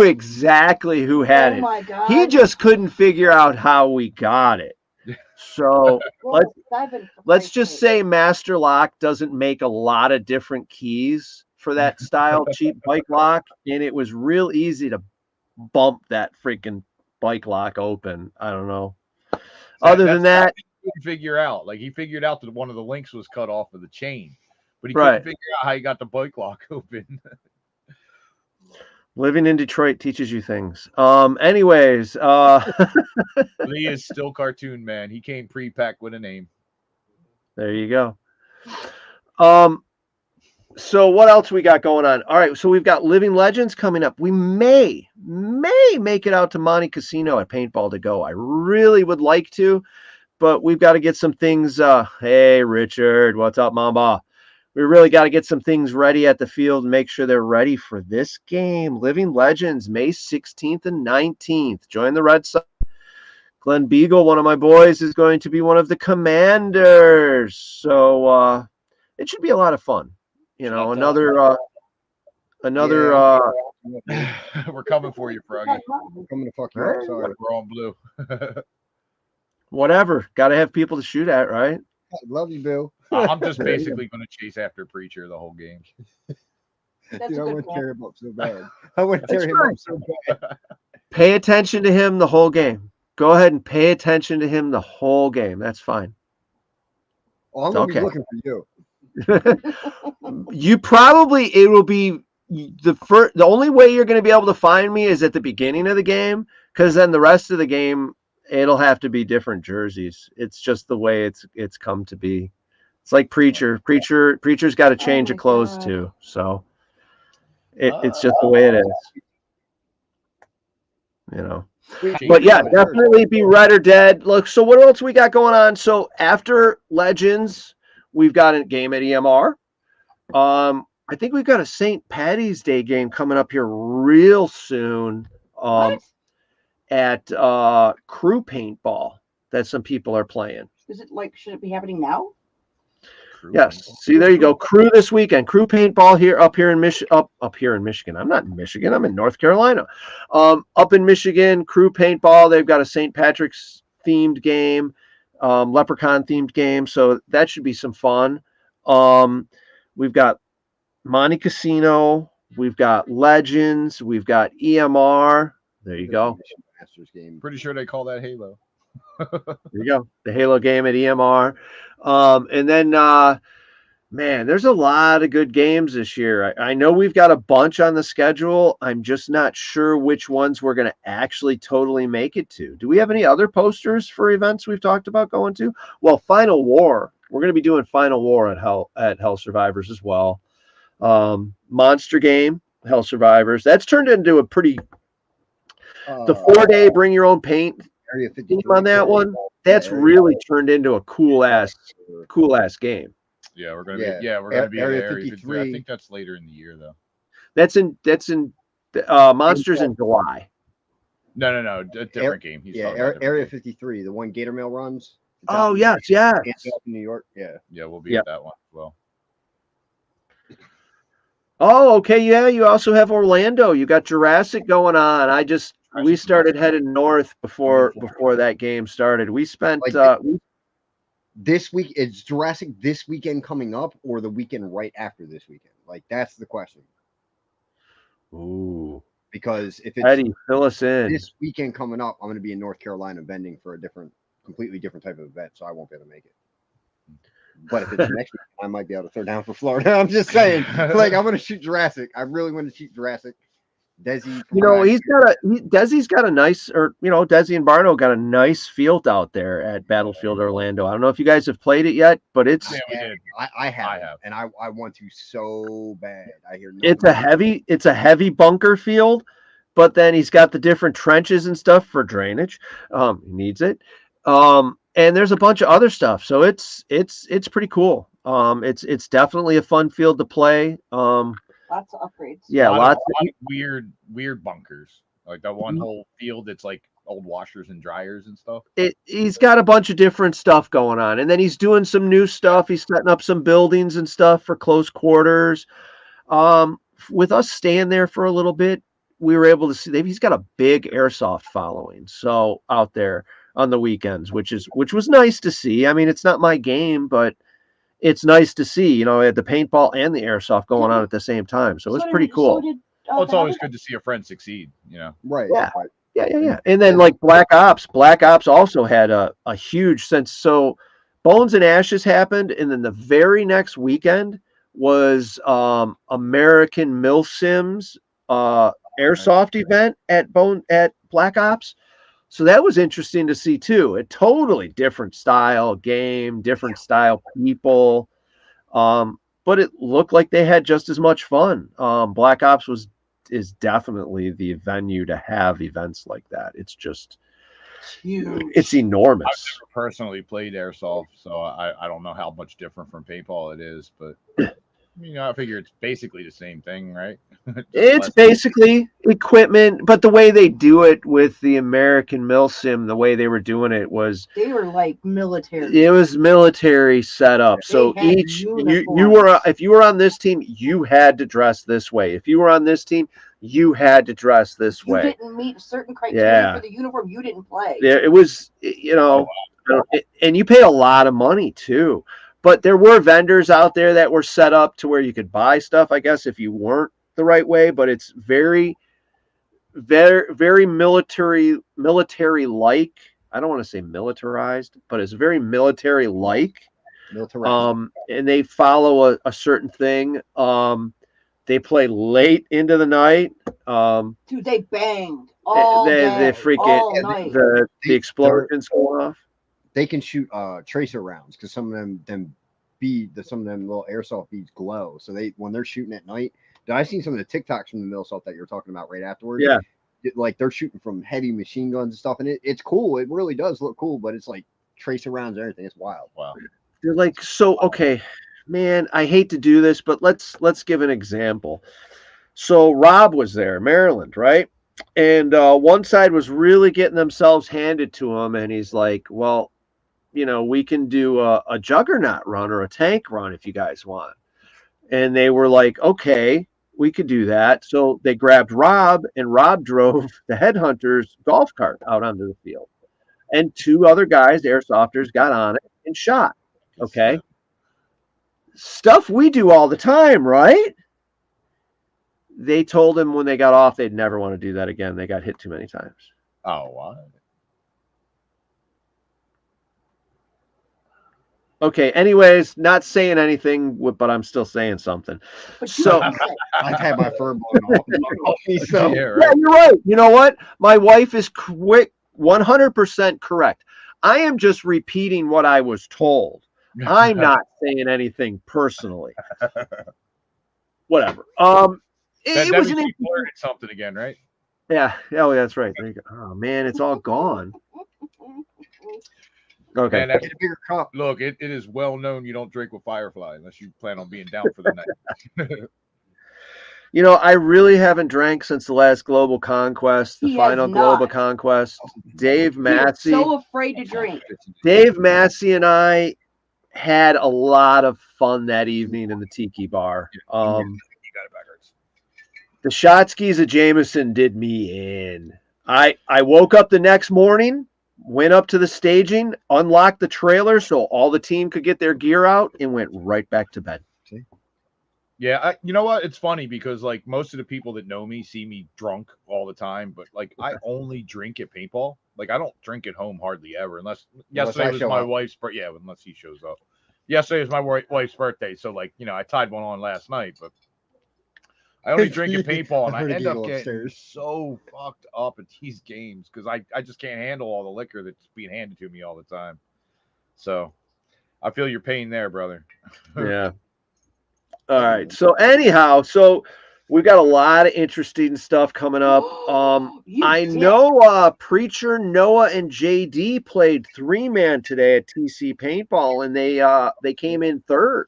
exactly who had it. My God. He just couldn't figure out how we got it. So let's just say Master Lock doesn't make a lot of different keys for that style cheap bike lock, and it was real easy to bump that freaking bike lock open. I don't know. Other than that, he couldn't figure out. Like, he figured out that one of the links was cut off of the chain, but he couldn't figure out how he got the bike lock open. Living in Detroit teaches you things. Anyways, Lee is still cartoon man. He came pre-packed with a name. There you go. So what else we got going on? All right, so we've got Living Legends coming up. We may make it out to Monte Casino at Paintball to Go. I really would like to, but we've got to get some things. Hey, Richard, what's up, Mamba? We really got to get some things ready at the field and make sure they're ready for this game. Living Legends, May 16th and 19th. Join the Red Sox. Glenn Beagle, one of my boys, is going to be one of the commanders. So it should be a lot of fun. You know, another. We're coming for you, Froggy. We're coming to fuck you up. Sorry. We're on blue. Whatever. Got to have people to shoot at, right? I love you, Bill. I'm just basically going to chase after Preacher the whole game. Dude, I want to tear him up so bad. I want to tear him up so bad. Pay attention to him the whole game. Go ahead and pay attention to him the whole game. That's fine. Oh, I'm going to be looking for you. It will be the only way you're going to be able to find me is at the beginning of the game, because then the rest of the game it'll have to be different jerseys. It's just the way it's come to be. It's like Preacher's got to change of clothes too. So it's just the way it is. You know. But yeah, definitely be Red or Dead. Look, so what else we got going on? So after Legends, we've got a game at EMR. I think we've got a St. Patty's Day game coming up here real soon. At Crew Paintball that some people are playing. Is it like, should it be happening now? Yes. See, there you go. Crew this weekend. Crew Paintball up here in Michigan. I'm not in Michigan. I'm in North Carolina. Up in Michigan, Crew Paintball. They've got a St. Patrick's themed game, Leprechaun themed game. So that should be some fun. We've got Monte Casino. We've got Legends. We've got EMR. There you go. Masters game. Pretty sure they call that Halo. There you go. The Halo game at EMR. And then, man, there's a lot of good games this year. I know we've got a bunch on the schedule. I'm just not sure which ones we're going to actually totally make it to. Do we have any other posters for events we've talked about going to? Well, Final War. We're going to be doing Final War at Hell Survivors as well. Monster Game, Hell Survivors. That's turned into a pretty... the 4-day bring your own paint on that one, that's really turned into a cool ass game. Yeah, we're gonna be Area 53. I think that's later in the year though. That's in Monsters in July. No, a different game. Area 53, the one Gator Mail runs. Oh yes. It's up in New York. Yeah, we'll be at that one as well. Oh, okay, yeah. You also have Orlando. You got Jurassic going on. We started heading north before that game started. We spent this week. Is Jurassic this weekend coming up or the weekend right after this weekend? Like that's the question. Ooh, because if it's Eddie, fill us in. This weekend coming up, I'm going to be in North Carolina vending for a completely different type of event, so I won't be able to make it. But if it's next week, I might be able to throw down for Florida. I'm just saying, like I'm going to shoot Jurassic. I really want to shoot Jurassic. Desi, Desi's got a nice, Desi and Barno got a nice field out there at Battlefield Orlando. I don't know if you guys have played it yet, but it's I have, and I want to so bad. I hear it's a heavy bunker field, but then he's got the different trenches and stuff for drainage. He needs it. And there's a bunch of other stuff, so it's pretty cool. It's definitely a fun field to play. Lots of upgrades. Yeah, lots of weird bunkers. Like that one whole field that's like old washers and dryers and stuff. He's got a bunch of different stuff going on, and then he's doing some new stuff. He's setting up some buildings and stuff for close quarters. With us staying there for a little bit, we were able to see he's got a big airsoft following. So out there on the weekends, which was nice to see. I mean, it's not my game, but it's nice to see, at the paintball and the airsoft going on at the same time. So it's pretty cool. It's always good to see a friend succeed, Right. Yeah. And then like Black Ops also had a huge sense. So Bones and Ashes happened. And then the very next weekend was American Milsims airsoft event at Black Ops. So that was interesting to see too. A totally different style game, different style people. But it looked like they had just as much fun. Black Ops is definitely the venue to have events like that. It's just huge. It's enormous. I've never personally played airsoft, so I don't know how much different from paintball it is, but I figure it's basically the same thing, right? It's basically equipment, but the way they do it with the American Milsim, the way they were doing it was they were like military. It was military setup. So if you were on this team, you had to dress this way. If you were on this team, you had to dress this way. You didn't meet certain criteria for the uniform, you didn't play. Yeah, it was, and you paid a lot of money too. But there were vendors out there that were set up to where you could buy stuff, I guess, if you weren't the right way. But it's very, very, very military-like. I don't want to say militarized, but it's very military-like. And they follow a certain thing. They play late into the night. Dude, they banged all they day, freaking all night. The explosions go off. They can shoot tracer rounds because some of them little airsoft beads glow. So when they're shooting at night, I've seen some of the TikToks from the Milsalt that you're talking about right afterwards. Yeah, like they're shooting from heavy machine guns and stuff, and it's cool. It really does look cool, but it's like tracer rounds and everything. It's wild. Wow. They're like, so okay, man. I hate to do this, but let's give an example. So Rob was there, Maryland, right? And one side was really getting themselves handed to him, and he's like, well, we can do a juggernaut run or a tank run if you guys want. And they were like, okay, we could do that. So they grabbed Rob, and Rob drove the Headhunters golf cart out onto the field. And 2 other guys, airsofters, got on it and shot. Okay. Stuff we do all the time, right? They told him when they got off they'd never want to do that again. They got hit too many times. Oh, wow. Okay, anyways, not saying anything, but I'm still saying something. So I've had my fur blown off. So, yeah, you're right. You know what? My wife is quick, 100% correct. I am just repeating what I was told. I'm not saying anything personally. Whatever. It was an something again, right? Yeah. Oh, that's right. There you go. Oh man, it's all gone. Okay. Man, look, it is well known you don't drink with Firefly unless you plan on being down for the night. I really haven't drank since the last Global Conquest, the final Global Conquest. Dave Massey. So afraid to drink. Dave Massey and I had a lot of fun that evening in the Tiki Bar. The shot skis of Jameson did me in. I woke up the next morning, went up to the staging, unlocked the trailer so all the team could get their gear out, and went right back to bed. Yeah, you know what? It's funny because like most of the people that know me see me drunk all the time, but like I only drink at paintball. Like I don't drink at home hardly ever, unless yesterday was my wife's birthday. Yeah, unless he shows up. Yesterday was my wife's birthday, so like I tied one on last night, but I only drink at paintball, and I end up getting so fucked up at these games because I just can't handle all the liquor that's being handed to me all the time. So I feel your pain there, brother. Yeah. All right. So anyhow, we've got a lot of interesting stuff coming up. I know Preacher, Noah, and JD played 3-man today at TC Paintball, and they came in third.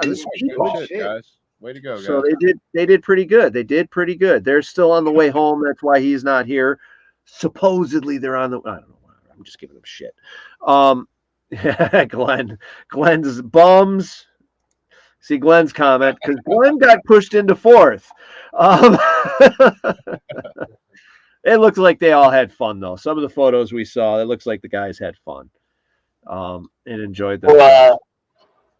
Shit, guys. Way to go, guys. So they did pretty good. They're still on the way home. That's why he's not here. Supposedly they're on the I don't know. I'm just giving them shit. Glenn's bums. See Glenn's comment because Glenn got pushed into 4th. It looks like they all had fun though. Some of the photos we saw, it looks like the guys had fun and enjoyed them.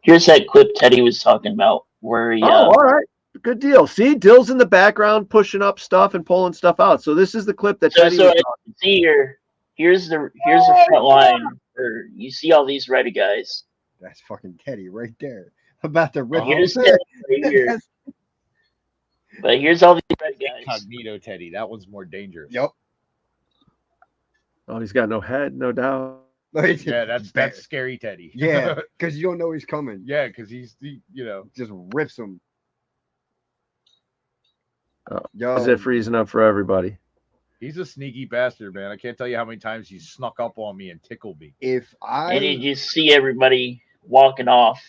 Here's that clip Teddy was talking about where he. All right, good deal. See, Dill's in the background pushing up stuff and pulling stuff out. So this is the clip that Teddy. So see here. Here's the front line where you see all these ready guys. That's fucking Teddy right there. About to rip. Here's Teddy right here. But here's all these red guys. Incognito Teddy. That one's more dangerous. Yep. Oh, he's got no head, no doubt. Yeah, that's scary Teddy. Yeah, because you don't know he's coming. Yeah, because he just rips him. Is it freezing up for everybody? He's a sneaky bastard, man. I can't tell you how many times he snuck up on me and tickled me. And you just see everybody walking off.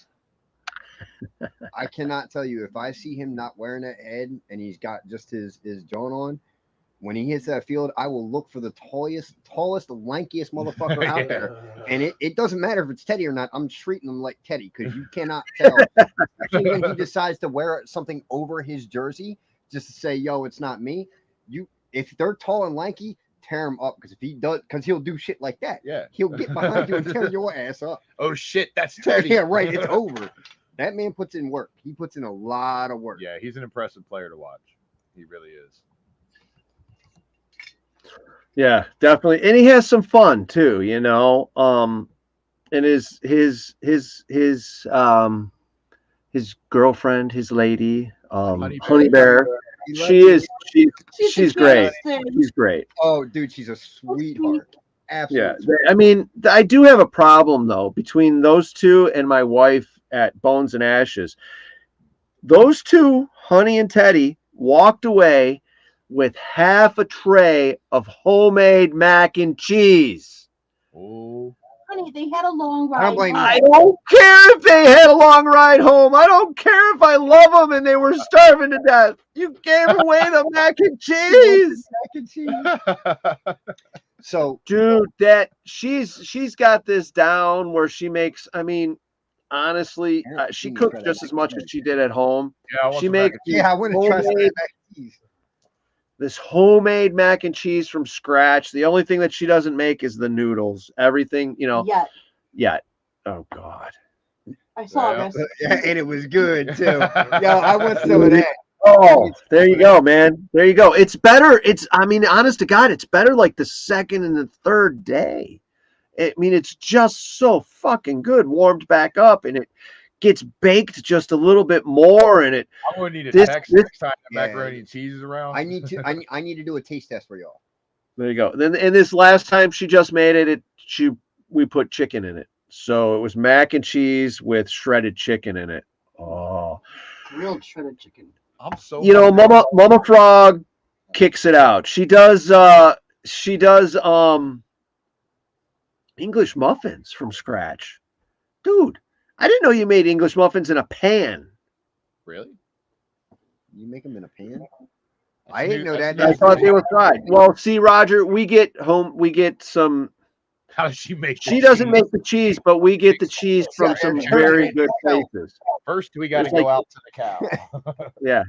I cannot tell you if I see him not wearing a head and he's got just his joint on. When he hits that field, I will look for the tallest, lankiest motherfucker out there. And it doesn't matter if it's Teddy or not. I'm treating him like Teddy because you cannot tell. Especially when he decides to wear something over his jersey just to say, yo, it's not me. If they're tall and lanky, tear him up because he'll do shit like that. Yeah. He'll get behind you and tear your ass up. Oh, shit, that's Teddy. Yeah, right. It's over. That man puts in work. He puts in a lot of work. Yeah, he's an impressive player to watch. He really is. Yeah, definitely. And he has some fun too, and and his girlfriend, his lady, Honey Bear. She's great. She's great. Oh, dude, she's a sweetheart. Absolutely. Yeah, I mean, I do have a problem though between those two and my wife at Bones and Ashes. Those two, Honey and Teddy, walked away with half a tray of homemade mac and cheese. Oh, Honey, they had a long I don't ride. blame you. I don't care if they had a long ride home. I don't care if I love them and they were starving to death. You gave away the mac and cheese. So, Dude, that she's got this down where she makes. I mean, honestly, she cooks just as much as she did at home. yeah, I want She some mac makes and cheese. I wouldn't trust homemade- that cheese. this homemade mac and cheese from scratch. The only thing that she doesn't make is the noodles. Everything, Yeah, oh God. I saw Yeah. this. Yeah, and it was good too. Yo, I want some of that. Oh, there you go, man. There you go. It's better. I mean, honest to God, it's better like the second and the third day. I mean, it's just so fucking good, warmed back up, and it gets baked just a little bit more, and it. I'm gonna need a This- text this- next time the Yeah. macaroni and cheese is around. I need to. I need to do a taste test for y'all. There you go. Then, and this last time she just made it, we put chicken in it, so it was mac and cheese with shredded chicken in it. Oh, Grilled shredded chicken. I'm so Mama Frog kicks it out. She does English muffins from scratch. Dude, I didn't know you made English muffins in a pan. really. You make them in a pan? That's I didn't new- know that's that. I new thought to they me. were fried. Well, see, Roger, we get some. How does she make? the She doesn't cheese? make the cheese, but we get the cheese from some very good places. First, we got to There's go like- out to the cow. Yeah.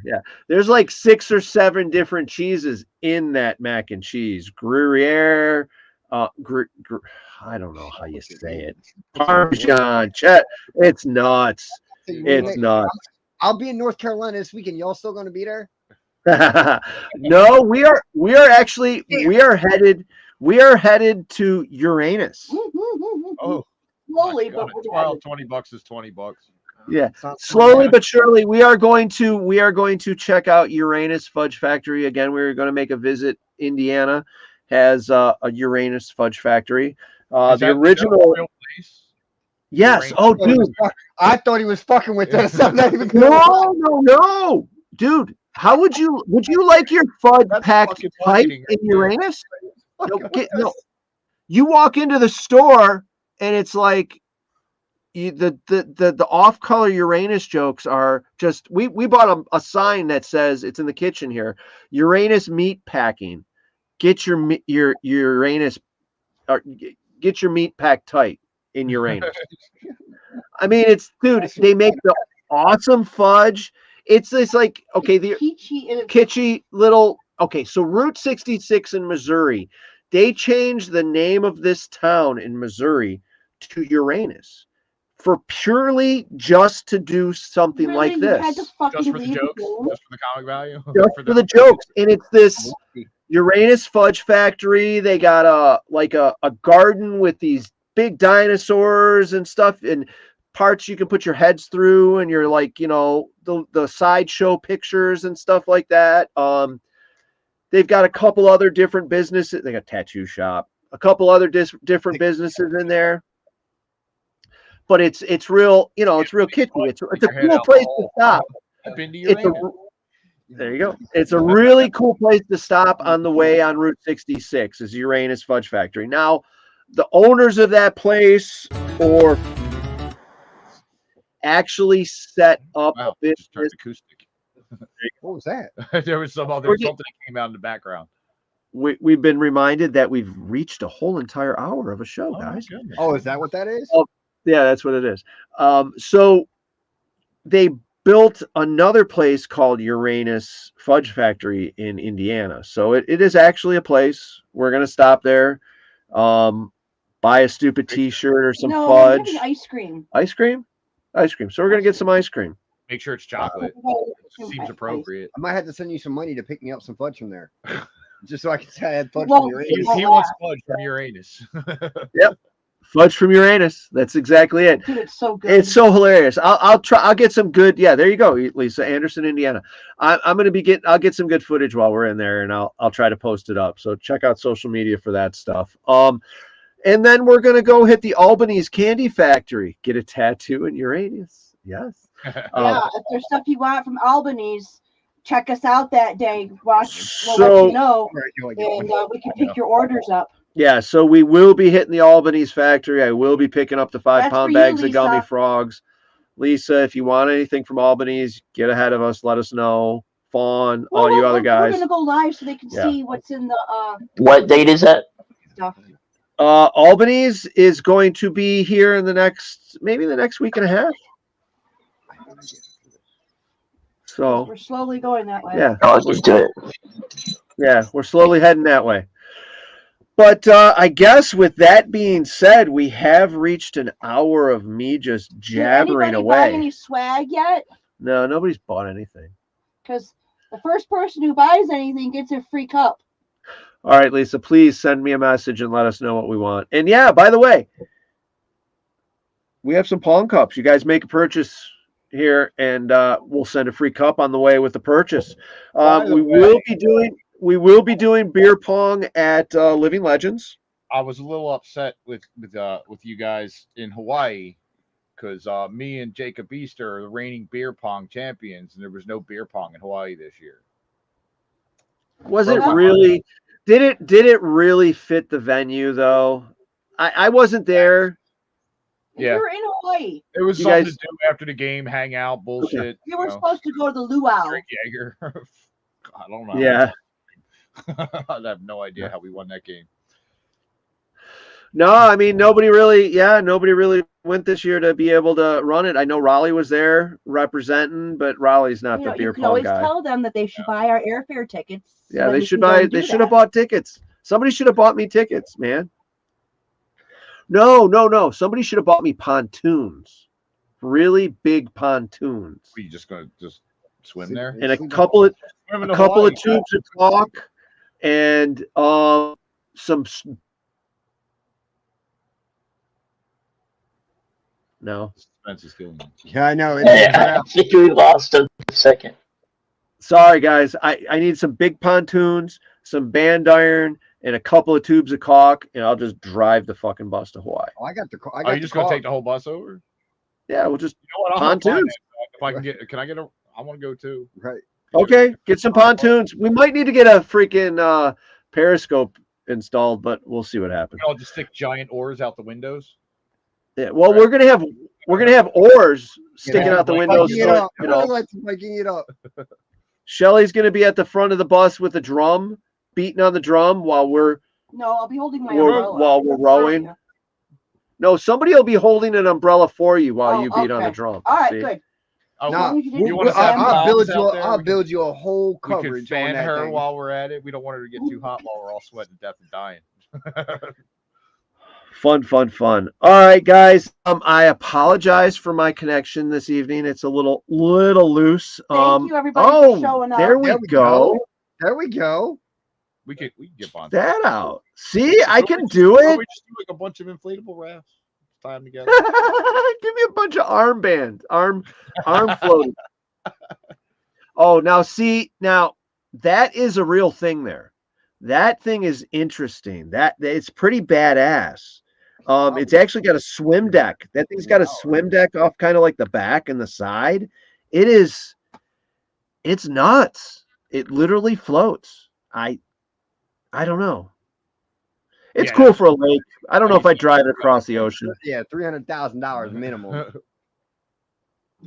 There's like 6 or 7 different cheeses in that mac and cheese. Gruyere, I don't know how you say it. Parmesan, Chet. It's nuts. So you It's make- nuts. I'll be in North Carolina this weekend. Y'all still going to be there? No, we are headed to Uranus. Oh, Slowly, my but God, we're well, headed. $20 is $20. Yeah. It's not Slowly but surely, we are going to check out Uranus Fudge Factory again. We're going to make a visit. Indiana has a Uranus Fudge Factory. Is The that a original, real place? yes. Uranus? Oh, dude. I thought he was fucking with us. I'm not even No, dude. How would you like your fudge That's packed fucking tight marketing in right there. Uranus? No. You walk into the store and it's like the off-color Uranus jokes are just we bought a sign that says, it's in the kitchen here, Uranus meat packing. Get your Uranus, or get your meat packed tight in Uranus. I mean, they make the awesome fudge. It's like, okay, the Peachy and kitschy little, okay, so Route 66 in Missouri, they changed the name of this town in Missouri to Uranus for purely just to do something really, like you this. had to fucking Just for the leave jokes? it Just for the comic value? Just for the jokes. And it's this Uranus Fudge Factory. They got a garden with these big dinosaurs and stuff, and parts you can put your heads through, and you're like, the sideshow pictures and stuff like that. They've got a couple other different businesses. They got a tattoo shop, a couple other different businesses in there. But it's real, it's real kitschy. It's a cool place to stop. I've been to It's Uranus. There you go. It's a really cool place to stop on the way on Route 66 is Uranus Fudge Factory. Now, the owners of that place actually set up Wow, a just turned business. acoustic. What was that? There was something that came out in the background. We've been reminded that we've reached a whole entire hour of a show, Oh, my guys. goodness. Oh, is that what that is? Yeah, that's what it is. So they built another place called Uranus Fudge Factory in Indiana. So it is actually a place. We're going to stop there, buy a stupid T-shirt or some no, fudge. we're getting ice cream. Ice cream. So we're going to get some ice cream. Make sure it's chocolate. Seems Ice. appropriate. I might have to send you some money to pick me up some fudge from there. Just so I can say I had fudge Well, from your He age. wants fudge from Uranus. Fudge from Uranus. That's exactly it. Dude, it's so good. It's so hilarious. I'll try. I'll get some good. Yeah, there you go, Lisa. Anderson, Indiana. I'm gonna be getting. I'll get some good footage while we're in there, and I'll try to post it up. So check out social media for that stuff. And then we're gonna go hit the Albany's Candy Factory. Get a tattoo in Uranus. Yes. Yeah, if there's stuff you want from Albany's, check us out that day. We'll let So- you know, and we can pick your orders up. Yeah, so we will be hitting the Albany's factory. I will be picking up the 5-pound That's for you, bags of gummy Lisa. frogs. Lisa, if you want anything from Albany's, get ahead of us. Let us know. Fawn, all you other We're guys. gonna go live so they can Yeah. see what's in the What date is that? stuff. Albany's is going to be here in maybe the next week and a half. So We're slowly going that way. yeah, I'll just do it. yeah, we're slowly heading that way. But I guess with that being said, we have reached an hour of me just jabbering Did anybody buy away. any swag yet? No, nobody's bought anything. Because the first person who buys anything gets a free cup. All right, Lisa, please send me a message and let us know what we want. And yeah, by the way, we have some Pong cups. You guys make a purchase here, and we'll send a free cup on the way with the purchase. We will be doing beer pong at Living Legends. I was a little upset with you guys in Hawaii because me and Jacob Easter are the reigning beer pong champions, and there was no beer pong in Hawaii this year. Was it Well, really? Did it really fit the venue though? I wasn't there. Yeah. We were in Hawaii. It was You something guys- to do after the game, hang out, bullshit. We were you know, supposed to go to the luau. drink Jaeger. I don't know. Yeah. I have no idea how we won that game. No, I mean nobody really went this year to be able to run it. I know Raleigh was there representing, but Raleigh's not the You beer can pong always guy. tell them that they should buy our airfare tickets. Yeah, then they we should can go buy. and do They should have that. bought tickets. Somebody should have bought me tickets, man. No. Somebody should have bought me pontoons, really big pontoons, Are you just gonna just swim there? and a couple of Swim in a couple Hawaii. of tubes of caulk, and some. No, Suspense is killing me. Yeah, I know. I think we lost a second. sorry guys. I need some big pontoons, some band iron, and a couple of tubes of caulk, and I'll just drive the fucking bus to Hawaii. Oh, I got the. I got Are the you just gonna call. take the whole bus over? Yeah, we'll just You know what? I'll help Pontoons. finance that. If I can get, can I get a? I want to go too. Right. okay. Get some pontoons. We might need to get a freaking periscope installed, but we'll see what happens. I'll just stick giant oars out the windows. Yeah, well, Right. we're gonna have oars sticking Yeah, out the like windows. Biking it So, up. you know, Let's biking it up. Shelly's gonna be at the front of the bus with the drum, beating on the drum while we're No, I'll be holding my We're- umbrella. while we're rowing. No, somebody will be holding an umbrella for you while Oh, you beat on the okay. drum. All right, See? good. Oh, Nah, long as you didn't you wanna stand have I'll bombs build out you. there? I'll We build you a whole we could coverage on fan that her thing. while we're at it. We don't want her to get too hot while we're all sweating to death and dying. Fun. All right, guys. I apologize for my connection this evening. It's a little loose. Thank you, everybody, for showing up. there we There we go. go. There we go. we could get on That out. See, I can do Why don't it. we just do like a bunch of inflatable rafts, tie them together. Give me a bunch of arm floating. Oh, now that is a real thing there. That thing is interesting. That it's pretty badass. It's actually got a swim deck. That thing's got a swim deck off kind of like the back and the side. It's nuts. It literally floats. I don't know. It's Yeah. cool for a lake. I don't know if I drive it across the ocean. Yeah, $300,000 minimum.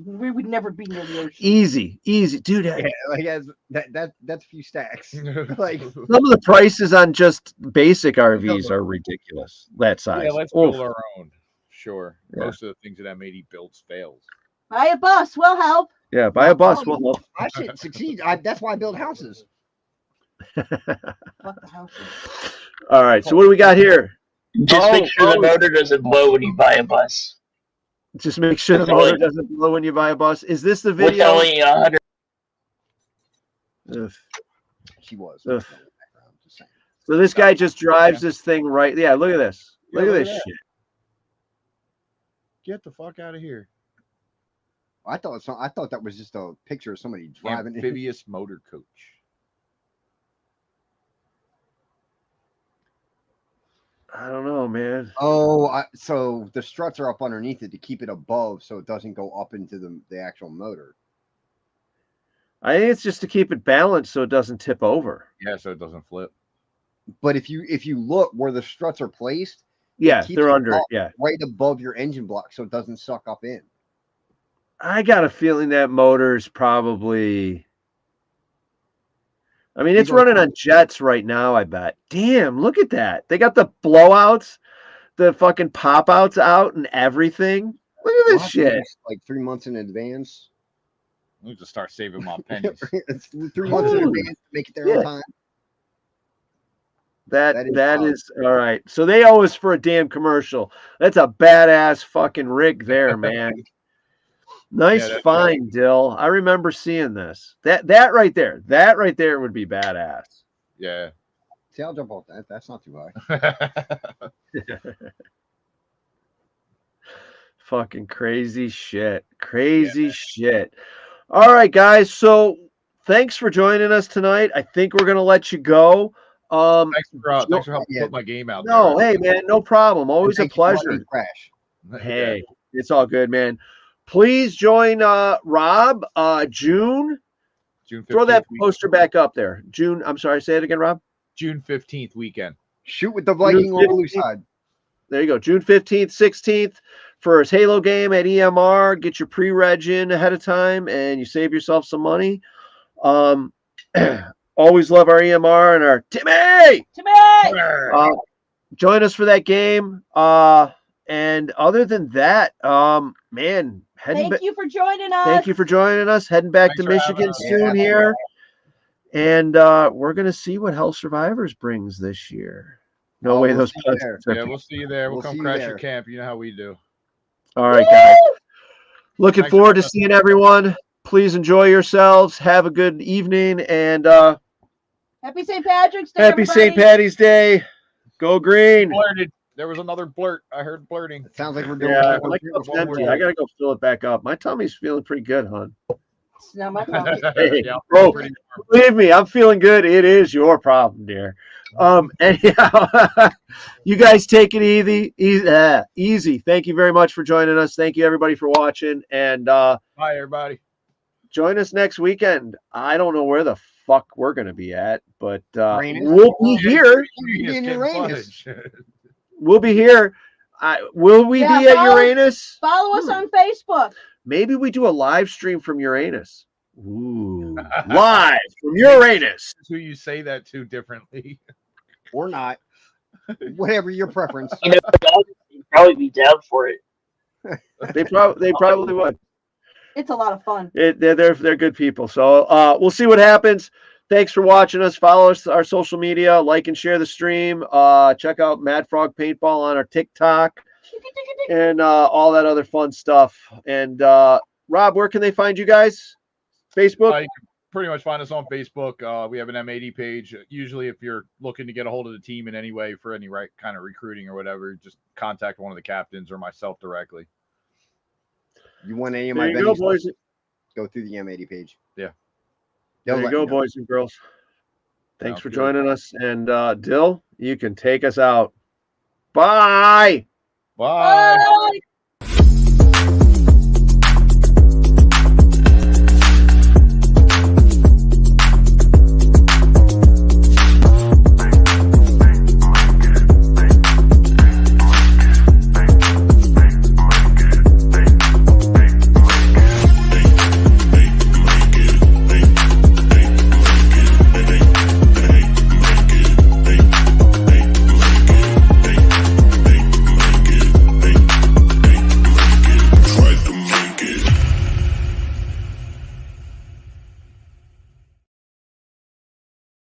We would never be near the ocean. Easy, dude. Yeah, like that's a few stacks. Like Some of the prices on just basic RVs are ridiculous. That size. Yeah, let's Oof. build our own. Sure. Yeah. Most of the things that M80 builds fails. Buy a bus. We'll help. Yeah, buy a bus. Well, I should succeed. That's why I build houses. Fuck the houses. all right. So what do we got here? Just make sure the oh. motor doesn't blow when you buy a bus. Just make sure the motor doesn't blow when you buy a bus. Is this the With video? only 100. Ugh. She was. Ugh. So this guy just drives this thing right. Yeah, look at this. Look at this shit. Get the fuck out of here. I thought that was just a picture of somebody driving. Amphibious motor coach. I don't know, man. Oh, so the struts are up underneath it to keep it above, so it doesn't go up into the actual motor. I think it's just to keep it balanced so it doesn't tip over. Yeah, so it doesn't flip. But if you look where the struts are placed, Yeah, keeps they're it under it. up Yeah. right above your engine block, so it doesn't suck up in. I got a feeling that motor's probably. I mean, it's running on jets right now, I bet. Damn, look at that. They got the blowouts, the fucking pop-outs out and everything. Look at this shit. Like 3 months in advance. Let me just start saving my pennies. It's 3 months in advance to make it there on time. That is all right. So they owe us for a damn commercial. That's a badass fucking rig there, man. Nice find, cool. Dill. I remember seeing this. That right there would be badass. Yeah. See, I'll jump off that. That's not too high. Fucking crazy shit. Crazy shit. All right, guys. So thanks for joining us tonight. I think we're gonna let you go. Thanks for helping put my game out. No, hey man, no problem. Always a pleasure. Crash. Hey, it's all good, man. Please join Rob June 15th. Throw that poster back up there. June. I'm sorry. Say it again, Rob. June 15th weekend. Shoot with the Viking on the blue side. There you go. June 15th, 16th for his Halo game at EMR. Get your pre-reg in ahead of time, and you save yourself some money. Always love our EMR and our Timmy. Join us for that game. And other than that, man, thank you for joining us. Thank you for joining us. Heading back to Michigan soon here. And we're going to see what Hell Survivors brings this year. No way those we'll see you there. We'll come crash your camp. You know how we do. All right, guys. Looking forward to seeing everyone. Please enjoy yourselves. Have a good evening. And Happy St. Patrick's Day. Happy St. Patty's Day. Go green. There was another blurt. I heard blurting. It sounds like we're doing my cup's empty. I gotta go fill it back up. My tummy's feeling pretty good, hon. It's not my tummy. Hey, believe me, I'm feeling good. It is your problem, dear. Anyhow, you guys take it easy. Thank you very much for joining us. Thank you everybody for watching. And bye everybody. Join us next weekend. I don't know where the fuck we're gonna be at, but we'll be here. We'll be here. Will we be at Uranus? Follow us on Facebook. Maybe we do a live stream from Uranus. Ooh, live from Uranus. Who you say that to differently, or not? Whatever your preference. You know, they'd probably be down for it. They probably would. It's a lot of fun. They're good people. So we'll see what happens. Thanks for watching us. Follow us our social media. Like and share the stream. Check out Mad Frog Paintball on our TikTok and all that other fun stuff. And Rob, where can they find you guys? Facebook? You can pretty much find us on Facebook. We have an M80 page. Usually if you're looking to get a hold of the team in any way for any kind of recruiting or whatever, just contact one of the captains or myself directly. You want any of my videos? Go through the M80 page. Yeah. There you go, boys and girls. Thanks for joining us. And Dill, you can take us out. Bye. Bye.